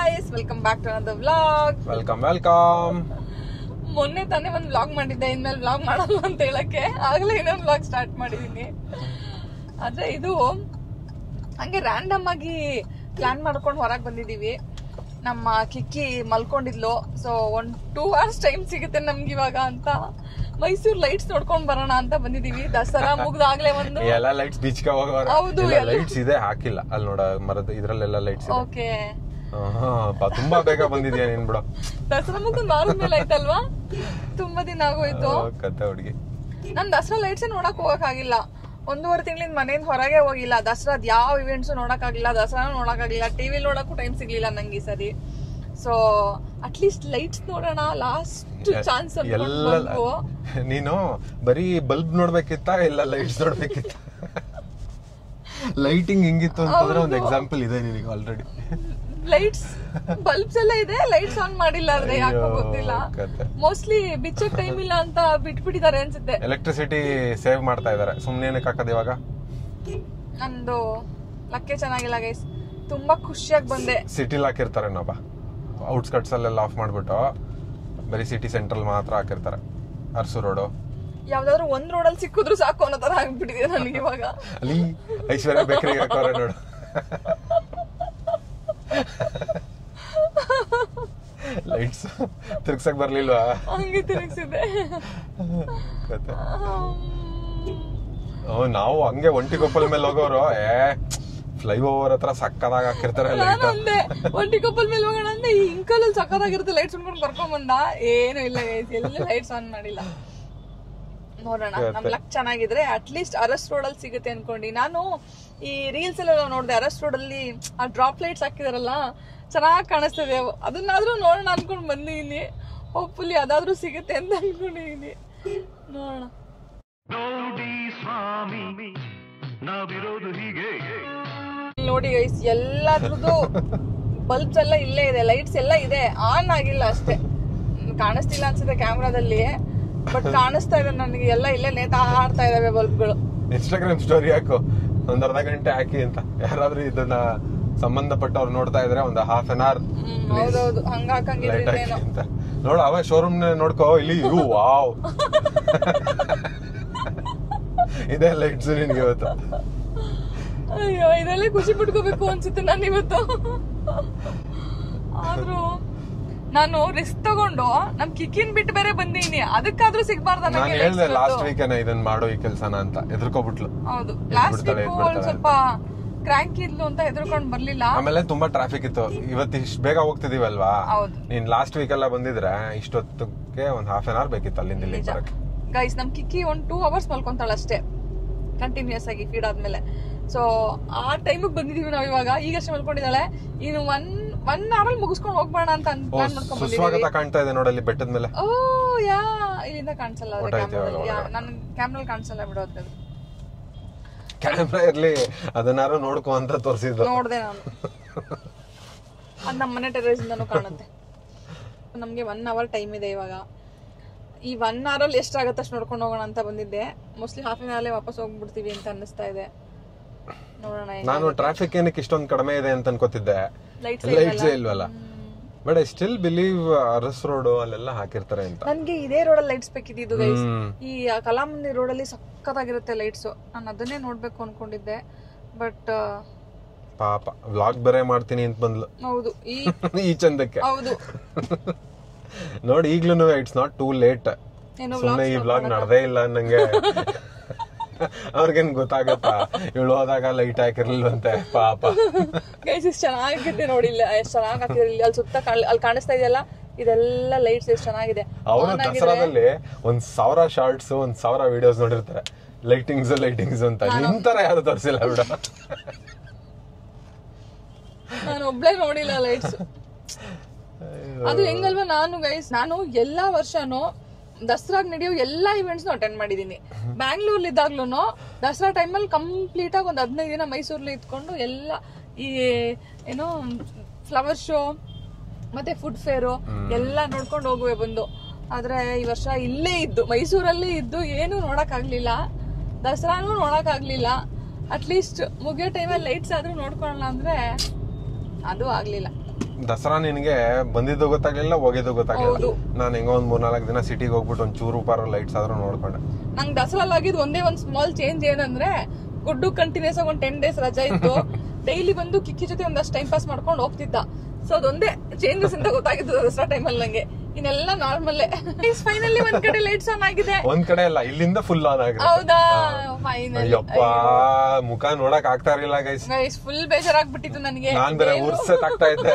guys, welcome back to another vlog. Welcome. ಮೊನ್ನೆ ತಾನೇ ಒಂದು vlog ಮಾಡಿದ್ದೆ, ಇನ್ಮೇಲೆ vlog ಮಾಡಲ್ಲ ಅಂತ ಹೇಳಕ್ಕೆ ಆಗಲೇ ಇನ್ನೊಂದು vlog ಸ್ಟಾರ್ಟ್ ಮಾಡಿದೀನಿ. ಆದ್ರೆ ಇದು ಹಂಗೆ ರ್ಯಾಂಡಮ್ ಆಗಿ ಪ್ಲಾನ್ ಮಾಡ್ಕೊಂಡು ಹೊರಗೆ ಬಂದಿದೀವಿ. ನಮ್ಮ ಕಿಕ್ಕಿ ಮಲ್ಕೊಂಡಿದ್ಲು, ಸೊ 1-2 hours ಟೈಮ್ ಸಿಗುತ್ತೆ ನಮ್ಗೆ ಇವಾಗ ಅಂತ ಮೈಸೂರ್ ಲೈಟ್ಸ್ ನೋಡ್ಕೊಂಡ್ ಬರೋಣ ಅಂತ ಬಂದಿದೀವಿ. ದಸರಾ ಮುಗ್ದಾಗ್ಲೇ ಒಂದು ಎಲ್ಲ ಲೈಟ್ಸ್ ಬೀಚ್ ಗೆ ಹೋಗೋರ. ಹೌದು, ಲೈಟ್ಸ್ ಇದೆ, ಹಾಕಿಲ್ಲ ಅಲ್ಲಿ ನೋಡ ಮರದ ಇದ್ರಲ್ಲೆಲ್ಲ ಲೈಟ್ಸ್ ಇದೆ. ಓಕೆ, ತುಂಬಾ ಬೇಗ ಬಂದಿದ್ಯಾ ನೀನ್ ಬಿಡು. ದಸರಾ ಮುಗ್ದು ವಾರದ ಮೇಲೆ ಆಯ್ತಲ್ವಾ, ತುಂಬಾ ದಿನ ಆಗೋಯ್ತು. ಕತೆ ಹುಡುಗಿ, ನಾನ್ ದಸರಾ ಲೈಟ್ಸ್ ನೋಡಕ್ ಹೋಗಕ್ ಆಗಿಲ್ಲ. 1.5 ತಿಂಗಳಿಂದ ಮನೆಯಿಂದ ಹೊರಗೆ ಹೋಗಿಲ್ಲ. ದಸರಾದ್ ಯಾವ ಇವೆಂಟ್ಸ್ ನೋಡಕ್ ಆಗಿಲ್ಲ, ದಸರಾ ನೋಡಕ್ ಆಗಿಲ್ಲ, ಟಿವಿ ನೋಡಕ್ಕೂ ಟೈಮ್ ಸಿಗ್ಲಿಲ್ಲ ನಂಗೆ ಈ ಸರಿ. ಸೊ ಅಟ್ಲೀಸ್ಟ್ ಲೈಟ್ಸ್ ನೋಡೋಣ, ಲಾಸ್ಟ್ ಚಾನ್ಸ್. ನೀನು ಬರೀ ಬಲ್ಬ್ ನೋಡ್ಬೇಕಿತ್ತ ಇಲ್ಲ ಲೈಟ್ಸ್ ನೋಡ್ಬೇಕಿತ್ತ? ಲೈಟಿಂಗ್ ಹೆಂಗಿತ್ತು ಅಂತಂದ್ರೆ ಒಂದು ಎಕ್ಸಾಂಪಲ್ ಇದೆ ನಿನಗೆ ಆಲ್ರೆಡಿ. ಲೈಟ್ಸ್ ಬಲ್ಬ್ಸ್ ಎಲ್ಲ ಇದೆ, ಲೈಟ್ಸ್ ಆನ್ ಮಾಡಿಲ್ಲ. ಆದ್ರೆ ಯಾಕೋ ಗೊತ್ತಿಲ್ಲ, ಮೋಸ್ಟ್ಲಿ ಬಿಚ್ಚಕ್ ಟೈಮ್ ಇಲ್ಲ ಅಂತ ಬಿಟ್ಬಿಟ್ಟಿದ್ದಾರೆ ಅನ್ಸುತ್ತೆ. ಎಲೆಕ್ಟ್ರಿಸಿಟಿ ಸೇವ್ ಮಾಡ್ತಾ ಇದಾರೆ. ಸುಮ್ನೆ ಏನಕ್ಕೆ ಹಾಕೋದು ಇವಾಗ? ನಂದು ಲಕ್ಕೆ ಚೆನ್ನಾಗಿಲ್ಲ ಗೈಸ್, ತುಂಬಾ ಖುಷಿಯಾಗಿ ಬಂದೆ. ಸಿಟಿಲ್ ಹಾಕಿರ್ತಾರೆ, ನಾವ ಔಟ್ಸ್ಕಟ್ಸ್ ಅಲ್ಲೆಲ್ಲ ಆಫ್ ಮಾಡ್ಬಿಟ್ಟು ಬರೀ ಸಿಟಿ ಸೆಂಟ್ರಲ್ ಮಾತ್ರ ಹಾಕಿರ್ತಾರೆ. ಅರಸು ರೋಡು ಯಾವ್ದಾದ್ರು ಒಂದ್ ರೋಡಲ್ಲಿ ಸಿಕ್ಕಿದ್ರು ಸಾಕು ಅನ್ನೋ ತರ ಆಗ್ಬಿಟ್ಟಿದೆ ನನಗೆ ಇವಾಗ. ಅಲ್ಲಿ ಐಶ್ವರ್ಯ ಬೇಕರಿ ಹಾಕೋರೆ ನೋಡು. ಲೈಟ್ಸ್ ತಿರ್ಗ್ಸಕ್ ಬರ್ಲಿಲ್ವಾ? ಹಂಗೆ ತಿರುಗಿಸಿದೆ. ನಾವು ಹಂಗೆ ಒಂಟಿಕೊಪ್ಪಲ್ ಮೇಲೆ ಹೋಗೋರು, ಫ್ಲೈ ಓವರ್ ಹತ್ರ ಸಕ್ಕದಾಗ ಹಾಕಿರ್ತಾರೆ. ಒಂಟಿಕೊಪ್ಪಲ್ ಮೇಲೆ ಹೋಗೋಣ ಅಂದ್ರೆ ಈ ಇಂಕಲಲ್ಲಿ ಸಕ್ಕದಾಗಿರುತ್ತೆ. ಲೈಟ್ಸ್ ಉಂಡ್ಕೊಂಡು ಕರ್ಕೊಂಡ್ ಬಂದ, ಏನು ಇಲ್ಲ, ಎಲ್ಲಿ ಲೈಟ್ಸ್ ಆನ್ ಮಾಡಿಲ್ಲ. ನೋಡೋಣ, ನಮ್ ಲಕ್ ಚೆನ್ನಾಗಿದ್ರೆ ಅಟ್ಲೀಸ್ಟ್ ಅರಸ್ ರೋಡ್ ಅಲ್ಲಿ ಸಿಗುತ್ತೆ ಅನ್ಕೊಂಡಿ. ನಾನು ಈ ರೀಲ್ಸ್ ಎಲ್ಲ ನೋಡಿದೆ, ಅರಸ್ ರೋಡ್ ಅಲ್ಲಿ ಆ ಡ್ರಾಪ್ ಲೈಟ್ಸ್ ಹಾಕಿದಾರಲ್ಲ, ಚೆನ್ನಾಗಿ ಕಾಣಿಸ್ತದೆ. ಅದನ್ನಾದ್ರೂ ನೋಡೋಣ ಅನ್ಕೊಂಡ್ ಬಂದಿದೀನಿ. ಹೋಪ್ಫುಲಿ ಅದಾದ್ರೂ ಸಿಗುತ್ತೆ ಅಂತ ಅನ್ಕೊಂಡಿದೀನಿ. ನೋಡೋಣ. ನೋಡಿ ಗೈಸ್, ಎಲ್ಲಾದ್ರದ್ದು ಬಲ್ಬ್ಸ್ ಎಲ್ಲ ಇಲ್ಲೇ ಇದೆ, ಲೈಟ್ಸ್ ಎಲ್ಲ ಇದೆ, ಆನ್ ಆಗಿಲ್ಲ ಅಷ್ಟೇ. ಕಾಣಿಸ್ತಿಲ್ಲ ಅನ್ಸುತ್ತೆ ಕ್ಯಾಮ್ರಾದಲ್ಲಿ, ಬಟ್ ಕಾಣಿಸ್ತಾ ಇದೆ ನನಗೆ. ಎಲ್ಲ ಇಲ್ಲೇ ನೇತಾಡ್ತಾ ಇದಾವೆ ಬಲ್ಬ್ಗಳು. ಇನ್ಸ್ಟಾಗ್ರಾಮ್ ಸ್ಟೋರಿ ಹಾಕು, ಒಂದ್ ಅರ್ಧ ಗಂಟೆ ಹಾಕಿ ಅಂತ. ಯಾರಾದ್ರೂ ಇದನ್ನ ಸಂಬಂಧಪಟ್ಟವ್ರು ನೋಡ್ತಾ ಇದ್ರೆ ಒಂದು half an hour. ಹೌದೌದು, ಹಂಗ ಹಾಕಂಗಿಲ್ಲ ಅಂತ ನೋಡು. ಅವೇ ಶೋರೂಮ್ ನೋಡ್ಕೋ, ಇಲ್ಲಿ ವಾವ್ ಇದೇ ಲೈಟ್ಸ್ ನಿನ್ಗೆ ಇವತ್ತು. ಅಯ್ಯೋ, ಇದೆಲ್ಲ ಖುಷಿ ಪಡ್ಕೋಬೇಕು ಅನ್ಸುತ್ತೆ ನಾನು ಇವತ್ತು. ಆದ್ರೂ ನಾನು ರಿಸ್ಕ್ ತಗೊಂಡು ನಮ್ ಕಿಕ್ಕಿನ್ ಬಿಟ್ಟು ಬೇರೆ ಬಂದೀನಿ, ಅದಕ್ಕಾದ್ರೂ ಸಿಗ್ಬಾರ್ದ. ನಾನು ಹೇಳ್ದೆ ಲಾಸ್ಟ್ ವೀಕ್ ಇದನ್ನ ಮಾಡೋ ಈ ಕೆಲ್ಸನ ಅಂತ, ಎದ್ರಕೋಬಿಟ್ಲು. ಹೌದು, ಲಾಸ್ಟ್ ವೀಕ್ ಸ್ವಲ್ಪ ಕ್ರ್ಯಾಂಕ್ ಇದ್ಲು ಅಂತ ಹೆದರ್ಕೊಂಡ್ ಬರ್ಲಿಲ್ಲ. ಆಮೇಲೆ ತುಂಬಾ ಟ್ರಾಫಿಕ್ ಇತ್ತು. ಇವತ್ತು ಇಷ್ಟು ಬೇಗ ಹೋಗ್ತಿದೀವಲ್ವಾ, ನೀನ್ ಲಾಸ್ಟ್ ವೀಕ್ ಎಲ್ಲ ಬಂದಿದ್ರೆ ಇಷ್ಟೊತ್ತಿಗೆ ಒಂದ್ half an hour ಬೇಕಿತ್ತು ಅಲ್ಲಿಂದ ಇಲ್ಲಿ ಬರಕ್ಕೆ. ಗೈಸ್, ನಮ್ ಕಿಕ್ಕಿ 2 hours ಮಲ್ಕೊಂತಾಳ ಅಷ್ಟೇ ಕಂಟಿನ್ಯೂಸ್ ಆಗಿ ಫೀಡ್ ಆದ್ಮೇಲೆ. ಸೊ ಆ ಟೈಮಿಗೆ ಬಂದಿದೀವಿ ನಾವ್ ಇವಾಗ. ಈಗಷ್ಟೇ ಮಲ್ಕೊಂಡಿದ್ದಾಳೆ, ಇನ್ನು 1 hour ಅಲ್ಲಿ ಮುಗಿಸ್ಕೊಂಡು ಹೋಗ್ಬೇಡ ಅಂತ ಪ್ಲಾನ್ ಮಾಡ್ಕೊಂಡ್ ಬಂದಿದ್ದೀವಿ. ಸ್ವಾಗತ ಕಾಣ್ತಾ ಇದೆ ನೋಡಲ್ಲಿ ಬೆಟ್ಟದ ಮೇಲೆ. ಓ ಯಾ, ಇಲ್ಲಿಂದ ಕಾಣಿಸಲ್ಲ, ನನ್ ಕ್ಯಾಮ್ರಲ್ಲಿ ಕಾಣಿಸಲ್ಲ ಬಿಡೋದು. ಕ್ಯಾಮ್ರಾ ಇರ್ಲಿ, ಅದನ್ನಾರು ನೋಡ್ಕೊ ಅಂತ ತೋರಿಸಿದ್ರು. ನೋಡ್ದೆ ನಾನು, ಅದ್ ನಮ್ಮ ಮನೆ ಟೆರೇಸ್ ಇಂದಾನು ಕಾಣುತ್ತೆ. ನಮ್ಗೆ 1 hour ಟೈಮ್ ಇದೆ ಇವಾಗ. ಈ 1 hour ಅಲ್ಲಿ ಎಷ್ಟಾಗತ್ತೆ ಅಷ್ಟು ನೋಡ್ಕೊಂಡು ಹೋಗೋಣ ಅಂತ ಬಂದಿದ್ದೆ. ಮೋಸ್ಟ್ಲಿ half an hour ಅಲ್ಲೇ ವಾಪಸ್ ಹೋಗ್ಬಿಡ್ತೀವಿ ಅಂತ ಅನ್ನಿಸ್ತಾ ಇದೆ. ನೋಡೋಣ. ನಾನು ಟ್ರಾಫಿಕ್ ಏನಕ್ಕೆ ಇಷ್ಟೊಂದು ಕಡಿಮೆ ಇದೆ ಅಂತ ಅನ್ಕೋತಿದ್ದೆ, ಲೈಟ್ಸ್ ಇಲ್ವಲ್ಲ. ಬಟ್ ಐ ಸ್ಟಿಲ್ ಬಿಲೀವ್ ಅರಸ್ ರೋಡ್ ಅಲ್ಲೆಲ್ಲ ಹಾಕಿರ್ತಾರೆ ಅಂತ. ನನ್ಗೆ ಇದೇ ರೋಡ್ ಅಲ್ಲಿ ಲೈಟ್ಸ್ ಬೇಕಿದ್ದು ಗೈಸ್. ಈ ಕಲಾಮಂದಿರ್ ರೋಡ್ ಅಲ್ಲಿ ಸಕ್ಕತ್ತಾಗಿರುತ್ತೆ ಲೈಟ್ಸ್. ನಾನು ಅದನ್ನೇ ನೋಡ್ಬೇಕು ಅನ್ಕೊಂಡಿದ್ದೆ, ಬಟ್ ಪಾಪ ವ್ಲಾಗ್ ಬೇರೆ ಮಾಡ್ತೀನಿ ಅಂತ ಬಂದ್ಲು. ಹೌದು, ಈ ಚಂದಕ್ಕೆ. ಹೌದು ನೋಡಿ, ಈಗ್ಲೂ ಇಟ್ಸ್ ನಾಟ್ ಟೂ ಲೇಟ್. ಸುಮ್ಮನೆ ಈ ವ್ಲಾಗ್ ನಡ್ದೇ ಇಲ್ಲ ನಂಗೆ. ಅವ್ರಿಗೇನ್ ಗೊತ್ತಾಗತ್ತಾ, ಇವಳು ಹೋದಾಗ ಲೈಟ್ ಹಾಕಿರ್ಲಿಲ್ವಂತೆ ಪಾಪ. ಗೈಸ್, ಇಷ್ಟು ಚೆನ್ನಾಗಿದೆ ನೋಡಿ, ಇಲ್ಲ ಎಷ್ಟು ಚೆನ್ನಾಗಿ ಹಾಕಿರಲಿಲ್ಲ. ಅಲ್ಲಿ ಸುತ್ತ ಅಲ್ಲಿ ಕಾಣಿಸ್ತಾ ಇದೆಯಲ್ಲ, ಇದೆಲ್ಲ ಲೈಟ್ಸ್ ಎಷ್ಟು ಚೆನ್ನಾಗಿದೆ. ಅವರು ದಸರಾದಲ್ಲಿ 1000 ಶಾರ್ಟ್ಸ್ 1000 ವಿಡಿಯೋಸ್ ನೋಡಿರ್ತಾರೆ, ಲೈಟಿಂಗ್ಸ್ ಅಂತ. ನಿಂತರ ಯಾರು ತೋರಿಸಿಲ್ಲ ಬಿಡ. ನಾನು ಒಬ್ಳೆ ನೋಡಿಲ್ಲ ಲೈಟ್ಸ್. ಅದು ಹೆಂಗಲ್ವಾ, ನಾನು ಎಲ್ಲಾ ವರ್ಷನೂ ದಸರಾಗ್ ನಡೆಯೋ ಎಲ್ಲಾ ಇವೆಂಟ್ಸ್ ಅಟೆಂಡ್ ಮಾಡಿದೀನಿ. ಬ್ಯಾಂಗ್ಳೂರ್ಲಿ ಇದ್ದಾಗ್ಲೂ ದಸರಾ ಟೈಮಲ್ಲಿ ಕಂಪ್ಲೀಟ್ ಆಗಿ ಒಂದು 15 ದಿನ ಮೈಸೂರ್ಲಿ ಇದ್ಕೊಂಡು ಎಲ್ಲ ಈ ಏನೋ ಫ್ಲವರ್ ಶೋ ಮತ್ತೆ ಫುಡ್ ಫೇರು ಎಲ್ಲ ನೋಡ್ಕೊಂಡು ಹೋಗುವೆ ಬಂದು. ಆದ್ರೆ ಈ ವರ್ಷ ಇಲ್ಲೇ ಇದ್ದು, ಮೈಸೂರಲ್ಲಿ ಇದ್ದು, ಏನು ನೋಡಕ್ ಆಗ್ಲಿಲ್ಲ, ದಸರಾನು ನೋಡಕ್ ಆಗ್ಲಿಲ್ಲ. ಅಟ್ಲೀಸ್ಟ್ ಮುಗಿಯೋ ಟೈಮಲ್ಲಿ ಲೈಟ್ಸ್ ಆದ್ರೂ ನೋಡ್ಕೊಳ್ಳೋಣ ಅಂದ್ರೆ ಅದು ಆಗ್ಲಿಲ್ಲ. ದಸರಾ ನಿನಗೆ ಬಂದಿದ್ದು ಗೊತ್ತಾಗ್ಲಿಲ್ಲ, ಹೋಗಿದ್ದು ಗೊತ್ತಾಗ್ಲಿಲ್ಲ. ಹೌದು. ನಾನು ಹೆಂಗೋ ಒಂದ್ 3-4 ದಿನ ಸಿಟಿಗೆ ಹೋಗ್ಬಿಟ್ಟು ಒಂದ್ ಚೂರು ಪಾರು ಲೈಟ್ಸ್ ಆದ್ರೂ ನೋಡ್ಕೊಂಡೆ. ನಂಗೆ ದಸರಾ ಆಗಿದ್ದು ಒಂದೇ ಒಂದ್ ಸ್ಮಾಲ್ ಚೇಂಜ್ ಏನಂದ್ರೆ ಗುಡ್ಡು ಕಂಟಿನ್ಯೂಸ್ ಆಗಿ ಒಂದ್ 10 days ರಜಾ ಇತ್ತು. ಡೈಲಿ ಬಂದು ಕಿಕ್ಕಿ ಜೊತೆ ಒಂದಷ್ಟು ಟೈಮ್ ಪಾಸ್ ಮಾಡ್ಕೊಂಡು ಹೋಗ್ತಿದ್ದ. ಸೊ ಅದೊಂದೇ ಚೇಂಜಸ್ ಅಂತ ಗೊತ್ತಾಗಿದ್ದು ದಸರಾ ಟೈಮಲ್ಲಿ ನಂಗೆ. ಇನ್ನೆಲ್ಲ ನಾರ್ಮಲ್. ಫೈನಲಿ ಒಂದ್ ಕಡೆ ಲೈಟ್ಸ್ ಆನ್ ಆಗಿದೆ, ಒಂದ್ ಕಡೆ ಅಲ್ಲ, ಇಲ್ಲಿಂದ ಫುಲ್ ಆನ್ ಆಗಿದೆ. ಹೌದಾ? ಫೈನಲಿ ಅಯ್ಯಪ್ಪ, ಮುಖ ನೋಡಕ್ ಆಗ್ತಾ ಇರ್ಲಿಲ್ಲ ಗೈಸ್. ಫುಲ್ ಬೇಜಾರಾಗ್ಬಿಟ್ಟಿತ್ತು ನನಗೆ. ನಾನ್ ಬೇರೆ ಊರ್ಸಕ್ ಆಗ್ತಾ ಇದ್ದೆ.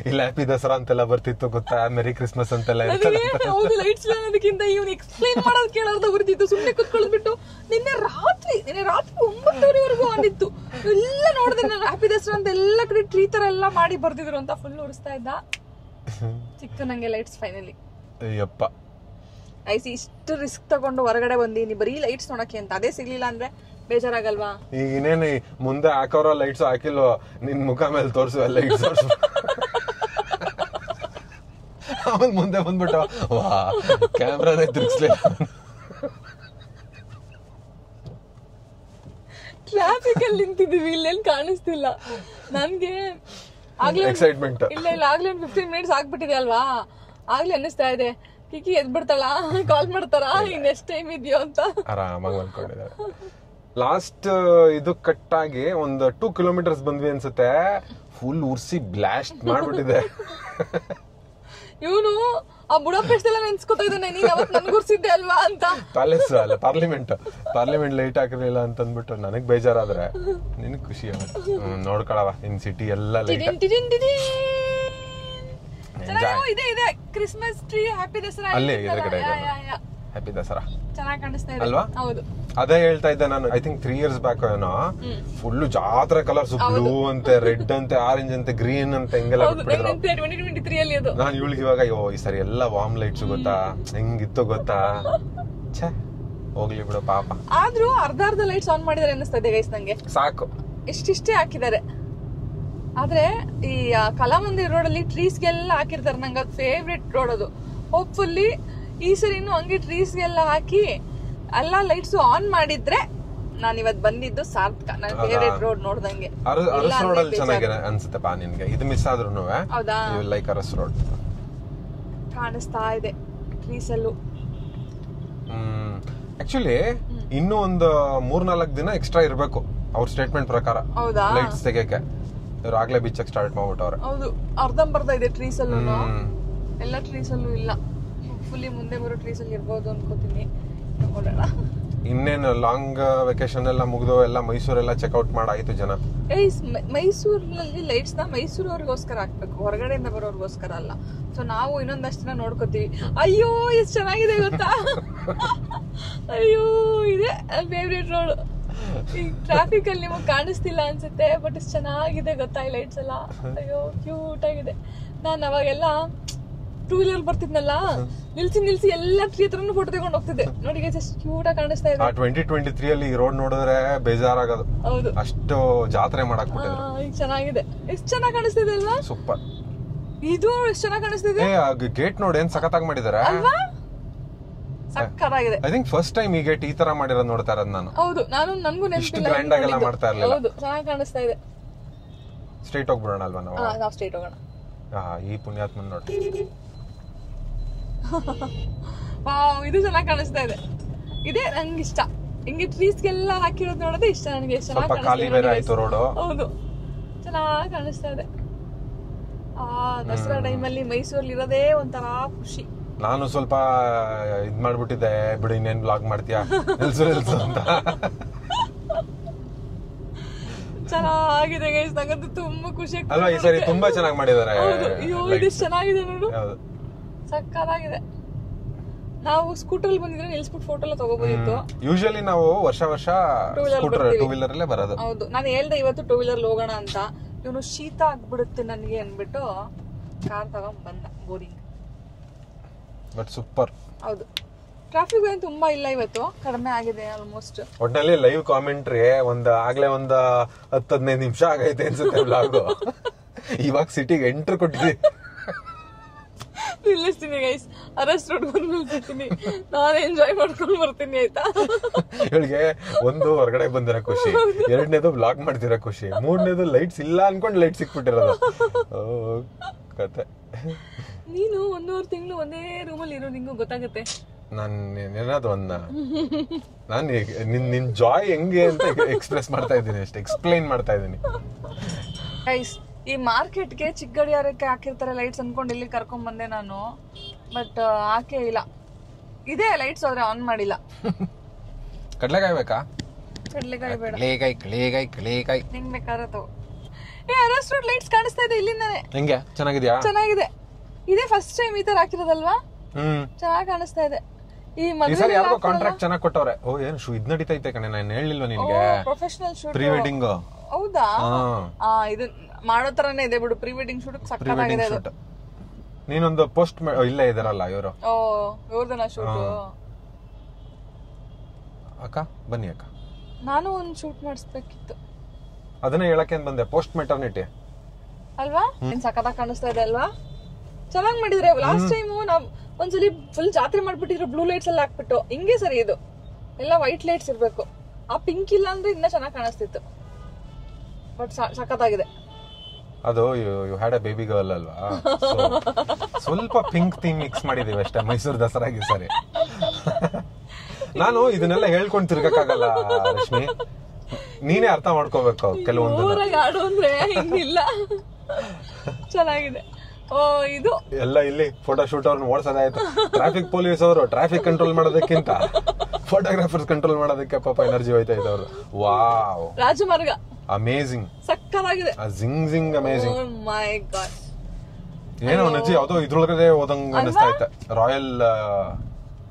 ಇಲ್ಲ ಹ್ಯಾಪಿ ದಸರಾ ಅಂತೆಲ್ಲ ಬರ್ತಿತ್ತು ಗೊತ್ತಾ, ಮೆರಿ ಕ್ರಿಸ್ಮಸ್ ಅಂತೆಲ್ಲ ಇರ್ತದೆ. ಹೌದು, ಲೈಟ್ಸ್ ಅನ್ನೋದಕ್ಕಿಂತ ಇವ್ನು ಎಕ್ಸ್ಪ್ಲೈನ್ ಮಾಡೋದು ಕೇಳೋದು ಬರ್ತಿತ್ತು. ಸುಮ್ನೆ ಕುತ್ಕೊಳ್ಬಿಟ್ಟು ನಿನ್ನೆ ರಾತ್ರಿ 9:30ವರೆಗೂ ಅಂದಿತ್ತು. ಎಲ್ಲ ನೋಡಿದೆ ನಾನು, ಹ್ಯಾಪಿ ದಸರಾ ಅಂತ ಎಲ್ಲ ಕಡೆ ಟ್ರೀ ತರ ಎಲ್ಲ ಮಾಡಿ ಬರ್ತಿದ್ರು ಅಂತ ಫುಲ್ ಉರಿಸ್ತಾ ಇದ್ದ. ಸಿಕ್ತು ನಂಗೆ ಲೈಟ್ಸ್ ಫೈನಲಿ. ಅಯ್ಯಪ್ಪ, ಐಸಿ ಇಷ್ಟು ರಿಸ್ಕ್ ತಗೊಂಡು ಹೊರಗಡೆ ಬಂದೀನಿ ಬರೀ ಲೈಟ್ಸ್ ನೋಡಕ್ಕೆ ಅಂತ. ಅದೇ ಸಿಗ್ಲಿಲ್ಲ ಅಂದ್ರೆ ಬೇಜಾರಾಗಲ್ವಾ? ಈಗ ಇನ್ನೇನು ಮುಂದೆ ಹಾಕೋರೋ ಲೈಟ್ಸ್ ಹಾಕಿಲ್ವೋ, ನಿನ್ ಮುಖ ಮೇಲೆ ತೋರ್ಸು ಲೈಟ್ಸ್ ತೋರ್ಸು. ಅವನ್ ಮುಂದೆ ಬಂದ್ಬಿಟ್ಟು ವಾ ಕ್ಯಾಮ್ರಾನೇ ತಿರ್ಗಿಸ್ಲಿಲ್ಲ. ಟ್ರಾಫಿಕ್ ಅಲ್ಲಿ ನಿಂತಿದೀವಿ, ಇಲ್ಲೇನ್ ಕಾಣಿಸ್ತಿಲ್ಲ ನನ್ಗೆ. ಎಕ್ಸೈಟ್ಮೆಂಟ್ ಇಲ್ಲ ಆಗ್ಲೇ ಒಂದು 15 minutes ಆಗ್ಬಿಟ್ಟಿದೆ ಅಲ್ವಾ. ಆಗ್ಲೇ ಅನ್ನಿಸ್ತಾ ಇದೆ ಕಿಕ್ಕಿ ಎದ್ಬಿಡ್ತಾಳ, ಕಾಲ್ ಮಾಡ್ತಾರ, ಇನ್ನೆಷ್ಟ್ ಟೈಮ್ ಇದೆಯೋ ಅಂತ. ಆರಾಮಾಗಿ ಮಲ್ಕೊಂಡಿದ್ದಾರೆ. ಲಾಸ್ಟ್ ಇದು ಕಟ್ಟಾಗಿ ಒಂದು 2 kilometers ಬಂದ್ವಿ ಅನ್ಸುತ್ತೆ. ಫುಲ್ ಉರ್ಸಿ ಬ್ಲಾಸ್ಟ್ ಮಾಡ್ಬಿಟ್ಟಿದೆ. ಇವನು ಆ ಬುಡಪೆಸ್ಟ್ ಎಲ್ಲ ನೆನ್ಸ್ಕೊತಾ ಇದ್ದಾನೆ, ನೀನ್ ಅವತ್ ನನ್ಗೆ ಉರ್ಸಿದ್ದೆ ಅಲ್ವಾ ಅಂತ. ಪ್ಯಾಲೇಸ್ ಅಲ್ಲ, ಪಾರ್ಲಿಮೆಂಟ್ ಲೈಟ್ ಹಾಕಿರ್ಲಿಲ್ಲ ಅಂತ ಅಂದ್ಬಿಟ್ಟು ನನಗ್ ಬೇಜಾರಾದ್ರೆ ನಿನಗ್ ಖುಷಿ ಆಗುತ್ತೆ. ನೋಡ್ಕೊಳವ ಇನ್ ಸಿಟಿ ಎಲ್ಲ ಲೈಟ್. ಇದೆ ಕ್ರಿಸ್ಮಸ್ ಟ್ರೀ, ಹ್ಯಾಪಿ ದಸರಾ ಅಲ್ಲಿ ಎದುರುಗಡೆ ಹ್ಯಾಪಿ ದಸರಾ ಚೆನ್ನಾಗಿ ಕಾಣಿಸ್ತಾ ಇದೆ ಅಲ್ವಾ? ಹೌದು, ಅದೇ ಹೇಳ್ತಾ ಇದ್ದೆ ನಾನು. ಐ ಥಿಂಕ್ 3 years ಬ್ಯಾಕ್ ಏನೋ ಫುಲ್ ಜಾತ್ರೆ ಕಲರ್ಸ್, ಬ್ಲೂ ಅಂತೆ, ರೆಡ್ ಅಂತೆ, ಆರೆಂಜ್ ಅಂತೆ, ಗ್ರೀನ್ ಅಂತ ಹಿಂಗೆಲ್ಲ ಬಿಟ್ಬಿಟ್ಟಿದ್ರು. 2023 ಅಲ್ಲಿ ಅದು. ನಾನು ಇವಳಿಗೆ ಇವಾಗ ಅಯ್ಯೋ ಈ ಸರಿ ಎಲ್ಲ ವಾರ್ಮ್ ಲೈಟ್ಸ್ ಗೊತ್ತಾ ಹೆಂಗಿತ್ತು ಗೊತ್ತಾ. ಛೇ ಹೋಗ್ಲಿ ಬಿಡು ಪಾಪ. ಆದ್ರೂ ಅರ್ಧ ಲೈಟ್ಸ್ ಆನ್ ಮಾಡಿದಾರೆ ಅನ್ನಿಸ್ತಾ ಇದೆ ಗೈಸ್ ನಂಗೆ. ಸಾಕು, ಇಷ್ಟಿಷ್ಟೇ ಹಾಕಿದ್ದಾರೆ. ಆದ್ರೆ ಈ ಕಲಾಮಂದಿರ್ ರೋಡ್ ಅಲ್ಲಿ ಟ್ರೀಸ್ಗೆಲ್ಲ ಹಾಕಿರ್ತಾರೆ. ನಂಗೆ ಅದು ಫೇವ್ರೆಟ್ ರೋಡ್ ಅದು. ಹೋಪ್ಫುಲ್ಲಿ ಈ ಸರಿನು ಹಂಗೆ ಟ್ರೀಸ್ಗೆಲ್ಲ ಹಾಕಿ ಎಲ್ಲ ಲೈಟ್ಸ್ ಆನ್ ಮಾಡಿದ್ರೆ ನಾನು ಇವತ್ ಬಂದಿದ್ದು ಸಾರ್ಥಕ. ನನ್ನ ಫೇವ್ರೆಟ್ ರೋಡ್ ನೋಡ್ದಂಗೆ. ಅರಸ್ ರೋಡ್ ಅಲ್ಲಿ ಚೆನ್ನಾಗಿದೆ ಅನ್ಸುತ್ತೆ ಬಾ ನಿನ್ಗೆ. ಇದು ಮಿಸ್ ಆದ್ರೂ ಹೌದಾ, ಲೈಕ್ ಅರಸ್ ರೋಡ್ ಕಾಣಿಸ್ತಾ ಇದೆ ಟ್ರೀಸ್ ಅಲ್ಲೂ. ಆಕ್ಚುಲಿ ಇನ್ನೂ ಒಂದು 3-4 ದಿನ ಎಕ್ಸ್ಟ್ರಾ ಇರ್ಬೇಕು ಅವ್ರ ಸ್ಟೇಟ್ಮೆಂಟ್ ಪ್ರಕಾರ ಲೈಟ್ಸ್ ತೆಗೆಯಕ್ಕೆ. ಇವ್ರು ಆಗ್ಲೇ ಬೀಚ್ ಸ್ಟಾರ್ಟ್ ಮಾಡ್ಬಿಟ್ಟವ್ರೆ. ಹೌದು, ಅರ್ಧಂಬರ್ಧ ಇದೆ ಟ್ರೀಸ್ ಅಲ್ಲೂ. ಎಲ್ಲ ಟ್ರೀಸ್ ಅಲ್ಲೂ ಇಲ್ಲ. ಫುಲ್ಲಿ ಮುಂದೆ ಬರೋ ಟ್ರೀಸ್ ಅಲ್ಲಿ ಇರ್ಬೋದು ಅನ್ಕೋತೀನಿ. ನೋಡೋಣ. ಇನ್ನೇನು ಲಾಂಗ್ ವೆಕೇಶನ್ ಎಲ್ಲ ಮುಗಿದು ಎಲ್ಲ ಮೈಸೂರೆಲ್ಲ ಚೆಕ್ಔಟ್ ಮಾಡಾಯ್ತು ಜನ. ಮೈಸೂರಿನಲ್ಲಿ ಲೈಟ್ಸ್ ನ ಮೈಸೂರವ್ರಿಗೋಸ್ಕರ ಹಾಕ್ಬೇಕು, ಹೊರಗಡೆಯಿಂದ ಬರೋರ್ಗೋಸ್ಕರ ಅಲ್ಲ. ಸೊ ನಾವು ಇನ್ನೊಂದಷ್ಟು ದಿನ ನೋಡ್ಕೋತೀವಿ. ಅಯ್ಯೋ ಎಷ್ಟು ಚೆನ್ನಾಗಿದೆ ಗೊತ್ತಾ. ಅಯ್ಯೋ ಇದೆ ಫೇವ್ರೇಟ್ ರೋಡ್. ಈ ಟ್ರಾಫಿಕ್ ಅಲ್ಲಿ ನಿಮಗೆ ಕಾಣಿಸ್ತಿಲ್ಲ ಅನ್ಸುತ್ತೆ, ಬಟ್ ಇಷ್ಟು ಚೆನ್ನಾಗಿದೆ ಗೊತ್ತಾ ಈ ಲೈಟ್ಸ್ ಎಲ್ಲ. ಅಯ್ಯೋ ಕ್ಯೂಟ್ ಆಗಿದೆ. ನಾನು ಅವಾಗೆಲ್ಲ 2-wheeler ಬರ್ತಿದ್ನಲ್ಲ, ನಿಲ್ಸಿ ಎಲ್ಲ ಟ್ರೀ ಹತ್ರನು ಫೋಟೋ ತಗೊಂಡು ಹೋಗ್ತಿದ್ದೆ. ನೋಡಿ ಎಷ್ಟು ಕ್ಯೂಟ್ ಆಗಿ ಕಾಣಿಸ್ತಾ ಇದೆ. 2023 ಅಲ್ಲಿ ಈ ರೋಡ್ ನೋಡಿದ್ರೆ ಬೇಜಾರಾಗೋದು. ಹೌದು, ಅಷ್ಟು ಜಾತ್ರೆ ಮಾಡಕ್ ಈಗ ಚೆನ್ನಾಗಿದೆ. ಎಷ್ಟು ಚೆನ್ನಾಗಿ ಕಾಣಿಸ್ತಿದೆ ಅಲ್ವಾ? ಸೂಪರ್. ಇದು ಎಷ್ಟು ಚೆನ್ನಾಗಿ ಕಾಣಿಸ್ತಿದೆ. ಗೇಟ್ ನೋಡಿ ಏನ್ ಸಖತ್ತಾಗಿ ಮಾಡಿದಾರೆ ಅಲ್ವಾ? ಸಕ್ಕತ್ತಾಗಿದೆ. ಐ ಥಿಂಕ್ ಫಸ್ಟ್ ಟೈಮ್ ಈ ಗೇಟ್ ಈ ತರ ಮಾಡಿರೋದು ನೋಡ್ತಾ ಇರೋದು ನಾನು. ಹೌದು, ನನಗೂ ಇಷ್ಟು ಗ್ರ್ಯಾಂಡ್ ಆಗೆಲ್ಲ ಮಾಡ್ತಾ ಇರ್ಲಿಲ್ಲ. ಹೌದು, ಚೆನ್ನಾಗಿ ಕಾಣಿಸ್ತಾ ಇದೆ. ಸ್ಟ್ರೈಟ್ ಹೋಗ್ಬಿಡೋಣ ಅಲ್ವಾ ನಾವು? ನಾವು ಸ್ಟ್ರೈಟ್ ಹೋಗೋಣ. ಈ ಪುಣ್ಯಾತ್ಮನ್ ನೋಡಿ. ವಾವ್, ಇದು ಚೆನ್ನಾಗಿ ಕಾಣಿಸ್ತಾ ಇದೆ. ಇದೇ ನಂಗೆ ಇಷ್ಟ. ಹಿಂಗೆ ಟ್ರೀಸ್ಗೆಲ್ಲ ಹಾಕಿರೋದು ನೋಡೋದು ಇಷ್ಟ ನನಗೆ. ಸ್ವಲ್ಪ ಖಾಲಿ ಬೇರೆ ಆಯ್ತು ರೋಡು. ಹೌದು, ಚೆನ್ನಾಗಿ ಕಾಣಿಸ್ತಾ ಇದೆ. ದಸರಾ ಟೈಮಲ್ಲಿ ಮೈಸೂರಲ್ಲಿ ಇರೋದೇ ಒಂಥರ ಖುಷಿ. ನಾನು ಸ್ವಲ್ಪ ಇದ್ ಮಾಡ್ಬಿಟ್ಟಿದ್ದೆ, ಬಿಡು ಇನ್ನೇನ್ ಬ್ಲಾಗ್ ಮಾಡ್ತೀಯಾ ನಿಲ್ಸು ಅಂತ. ಚೆನ್ನಾಗಿದೆ ಗೈಸ್, ನಂಗಂತೂ ತುಂಬಾ ಖುಷಿ ಆಗ್ತದೆ ಅಲ್ವಾ. ಈ ಸರಿ ತುಂಬಾ ಚೆನ್ನಾಗಿ ಮಾಡಿದ್ದಾರೆ. ಅಯ್ಯೋ ಇದು ಚೆನ್ನಾಗಿದೆ ನೋಡು, ಸಕ್ಕತ್ತಾಗಿದೆ. ನಾವು ಸ್ಕೂಟರ್ ಅಲ್ಲಿ ಬಂದಿದ್ರೆ ನಿಲ್ಸ್ಬಿಟ್ಟು ಫೋಟೋ ಎಲ್ಲ ತಗೋಬೋದಿತ್ತು. ಯೂಶಲಿ ನಾವು ವರ್ಷ ಸ್ಕೂಟರ್ 2-wheeler ಅಲ್ಲೇ ಬರೋದು. ಹೌದು, ನಾನು ಹೇಳ್ದೆ ಇವತ್ತು 2-wheeler ಹೋಗೋಣ ಅಂತ. ಇವನು ಶೀತ ಆಗ್ಬಿಡುತ್ತೆ ನನಗೆ ಅನ್ಬಿಟ್ಟು ಕಾರ್ ತಗೊಂಡ್ ಬಂದ. Boring but super. ಹೌದು, ಟ್ರಾಫಿಕ್ ಏನು ತುಂಬಾ ಇಲ್ಲ ಇವತ್ತು, ಕಡಿಮೆ ಆಗಿದೆ ಆಲ್ಮೋಸ್ಟ್. ಒಟ್ನಲ್ಲಿ ಲೈವ್ ಕಾಮೆಂಟ್ರಿ ಆಗ್ಲೇ ಒಂದು 10-15 ನಿಮಿಷ ಆಗೈತೆ ಅನ್ಸುತ್ತೆ ಬ್ಲಾಗ್. ಇವಾಗ ಸಿಟಿಗೆ ಎಂಟ್ರ್ ಕೊಟ್ಟಿದ್ವಿ. ನಿಲ್ಲಿಸ್ತೀನಿ ಗೈಸ್, ಅರಸ್ ರೋಡ್ ಬಂದು ನಿಲ್ಸಿರ್ತೀನಿ. ನಾನು ಎಂಜಾಯ್ ಮಾಡ್ಕೊಂಡು ಬರ್ತೀನಿ ಆಯ್ತಾ. ಇವಳಿಗೆ ಒಂದು ಹೊರಗಡೆ ಬಂದಿರೋ ಖುಷಿ, 2ನೇದು ಬ್ಲಾಗ್ ಮಾಡ್ತಿರೋ ಖುಷಿ, 3ನೇದು ಲೈಟ್ಸ್ ಇಲ್ಲ ಅನ್ಕೊಂಡು ಲೈಟ್ ಸಿಕ್ಬಿಟ್ಟಿರೋದು. ಕತೆ. ನೀನು 1.5 ತಿಂಗಳು ಒಂದೇ ರೂಮಲ್ಲಿ ಇರೋ ನಿಂಗೂ ಗೊತ್ತಾಗತ್ತೆ. ನಾನು ಏನಾದ್ರು ನಾನು ನಿನ್ ಜಾಯ್ ಹೆಂಗೆ ಅಂತ ಎಕ್ಸ್ಪ್ರೆಸ್ ಮಾಡ್ತಾ ಇದ್ದೀನಿ ಅಷ್ಟೇ, ಎಕ್ಸ್ಪ್ಲೈನ್ ಮಾಡ್ತಾ ಇದ್ದೀನಿ. ಗೈಸ್, ಈ ಮಾರ್ಕೆಟ್ಗೆ ಚಿಕ್ಕ ಗಡಿಯಾರಕ್ಕೆ ಹಾಕಿರ್ತಾರೆ ಲೈಟ್ಸ್ ಅನ್ಕೊಂಡು ಇಲ್ಲಿ ಕರ್ಕೊಂಡ್ ಬಂದೆ ನಾನು. ಬಟ್ ಹಾಕೇ ಇಲ್ಲ. ಇದೆ ಲೈಟ್ಸ್ ಆದ್ರೆ ಆನ್ ಮಾಡಿಲ್ಲ. ಕಡ್ಲೆಕಾಯಿ ಬೇಕಾ? ಕಡ್ಲೆಕಾಯಿ ಬೇಡ. ಕಡ್ಲೆಕಾಯಿ ನಿಂಗ್ ಬೇಕಾದ್ರೆ ತಗೋ. ಅರೆಸ್ಟ್ ರೋಡ್ ಲೈಟ್ಸ್ ಕಾಣಿಸ್ತಾ ಇದೆ ಇಲ್ಲಿಂದಾನೆ. ಹೆಂಗೆ? ಚೆನ್ನಾಗಿದ್ಯಾ? ಚೆನ್ನಾಗಿದೆ. ಇದೇ ಫಸ್ಟ್ ಟೈಮ್ ಈ ತರ ಹಾಕಿರೋದಲ್ವಾ? ಚೆನ್ನಾಗಿ ಕಾಣಿಸ್ತಾ ಇದೆ. ಈ ಸರಿ ಯಾರಿಗೋ ಕಾಂಟ್ರಾಕ್ಟ್ ಚೆನ್ನಾಗಿ ಕೊಟ್ಟವ್ರೆ. ಓ ಏನು ಇದ್ ನಡೀತೈತೆ ಕಣೆ, ನಾನು ಹೇಳಿಲ್ವಾ ನಿನ್ಗೆ? Professional shoot, pre wedding. ಹೌದಾ? ಇದು ಮಾಡೋ ತರನೇ ಇದೆ ಬಿಡು. ಪ್ರೀ ವೆಡ್ಡಿಂಗ್ ಶೂಟ್ ಸಕ್ಕತ್ತಾಗಿದೆ ಅದು. ನೀನೊಂದು ಪೋಸ್ಟ್ ಇಲ್ಲೇ ಇದಾರಲ್ಲ ಇವರು. ಓ, ಇವ್ರದನ ಶೂಟ್. ಅಕ್ಕ ಬನ್ನಿ ಅಕ್ಕ, ನಾನು ಒಂದು ಶೂಟ್ ಮಾಡಿಸ್ಬೇಕಿತ್ತು. ಅದನ್ನೇ ಹೇಳಕ್ಕೆ ಬಂದೆ, ಪೋಸ್ಟ್ ಮೆಟರ್ನಿಟಿ ಅಲ್ವಾ? ಏನ್ ಸಕ್ಕತ್ತಾಗಿ ಕಾಣಿಸ್ತಾ ಇದೆ ಅಲ್ವಾ? ಚೆನ್ನಾಗಿ ಮಾಡಿದ್ರೆ. ಲಾಸ್ಟ್ ಟೈಮ್ ನಾವ್ ಒಂದ್ಸಲಿ ಫುಲ್ ಜಾತ್ರೆ ಮಾಡ್ಬಿಟ್ಟಿದ್ರು, ಬ್ಲೂ ಲೈಟ್ಸ್ ಎಲ್ಲ ಹಾಕ್ಬಿಟ್ಟು. ಹಿಂಗೆ ಸರಿ ಇದು ಎಲ್ಲ ವೈಟ್ ಲೈಟ್ಸ್ ಇರ್ಬೇಕು. ಆ ಪಿಂಕ್ ಇಲ್ಲ ಅಂದ್ರೆ ಇನ್ನ ಚೆನ್ನಾಗಿ ಕಾಣಿಸ್ತಿತ್ತು. ಬಟ್ ಸಕ್ಕತ್ತಾಗಿದೆ. ಅದು you had a baby girl ಅಲ್ವಾ, ಸ್ವಲ್ಪ ಪಿಂಕ್ ಥೀಮ್ ಮಿಕ್ಸ್ ಮಾಡಿದೀವಿ ಅಷ್ಟೇ ಮೈಸೂರು ದಸರಾಗೆ. ಸರಿ, ನಾನು ಇದನ್ನೆಲ್ಲ ಹೇಳ್ಕೊಂಡು ತಿರ್ಗಕ್ಕಾಗಲ್ಲ ರಶ್ಮಿ, ನೀನೇ ಅರ್ಥ ಮಾಡ್ಕೋಬೇಕು ಕೆಲವೊಂದು. ಆಡು ಅಂದ್ರೆ ಹಿಂಗಿಲ್ಲ. ಚೆನ್ನಾಗಿದೆ. ಓ, ಇದು ಎಲ್ಲ ಇಲ್ಲಿ ಫೋಟೋ ಶೂಟ್ ಅವ್ರನ್ನ ಓಡಿಸೋದಾಯ್ತು. ಟ್ರಾಫಿಕ್ ಪೊಲೀಸ್ ಅವರು ಟ್ರಾಫಿಕ್ ಕಂಟ್ರೋಲ್ ಮಾಡೋದಕ್ಕಿಂತ ಫೋಟೋಗ್ರಾಫರ್ಸ್ ಕಂಟ್ರೋಲ್ ಮಾಡೋದಕ್ಕೆ ಪಾಪ ಎನರ್ಜಿ ಹೋಯ್ತಾ ಇದ್ದವ್ರು. ವಾವ್, ರಾಜಮಾರ್ಗ ಅಮೇಜಿಂಗ್, ಸಕ್ಕತ್ತಾಗಿದೆ. ಜಿಂಗ್ ಅಮೇಜಿಂಗ್. ಓ ಮೈ ಗಾಡ್, ಏನೋ ನಜ್ಜಿ ಯಾವ್ದೋ ಇದ್ರೊಳಗಡೆ ಹೋದಂಗ ಅನಿಸ್ತಾ ಇತ್ತು. ರಾಯಲ್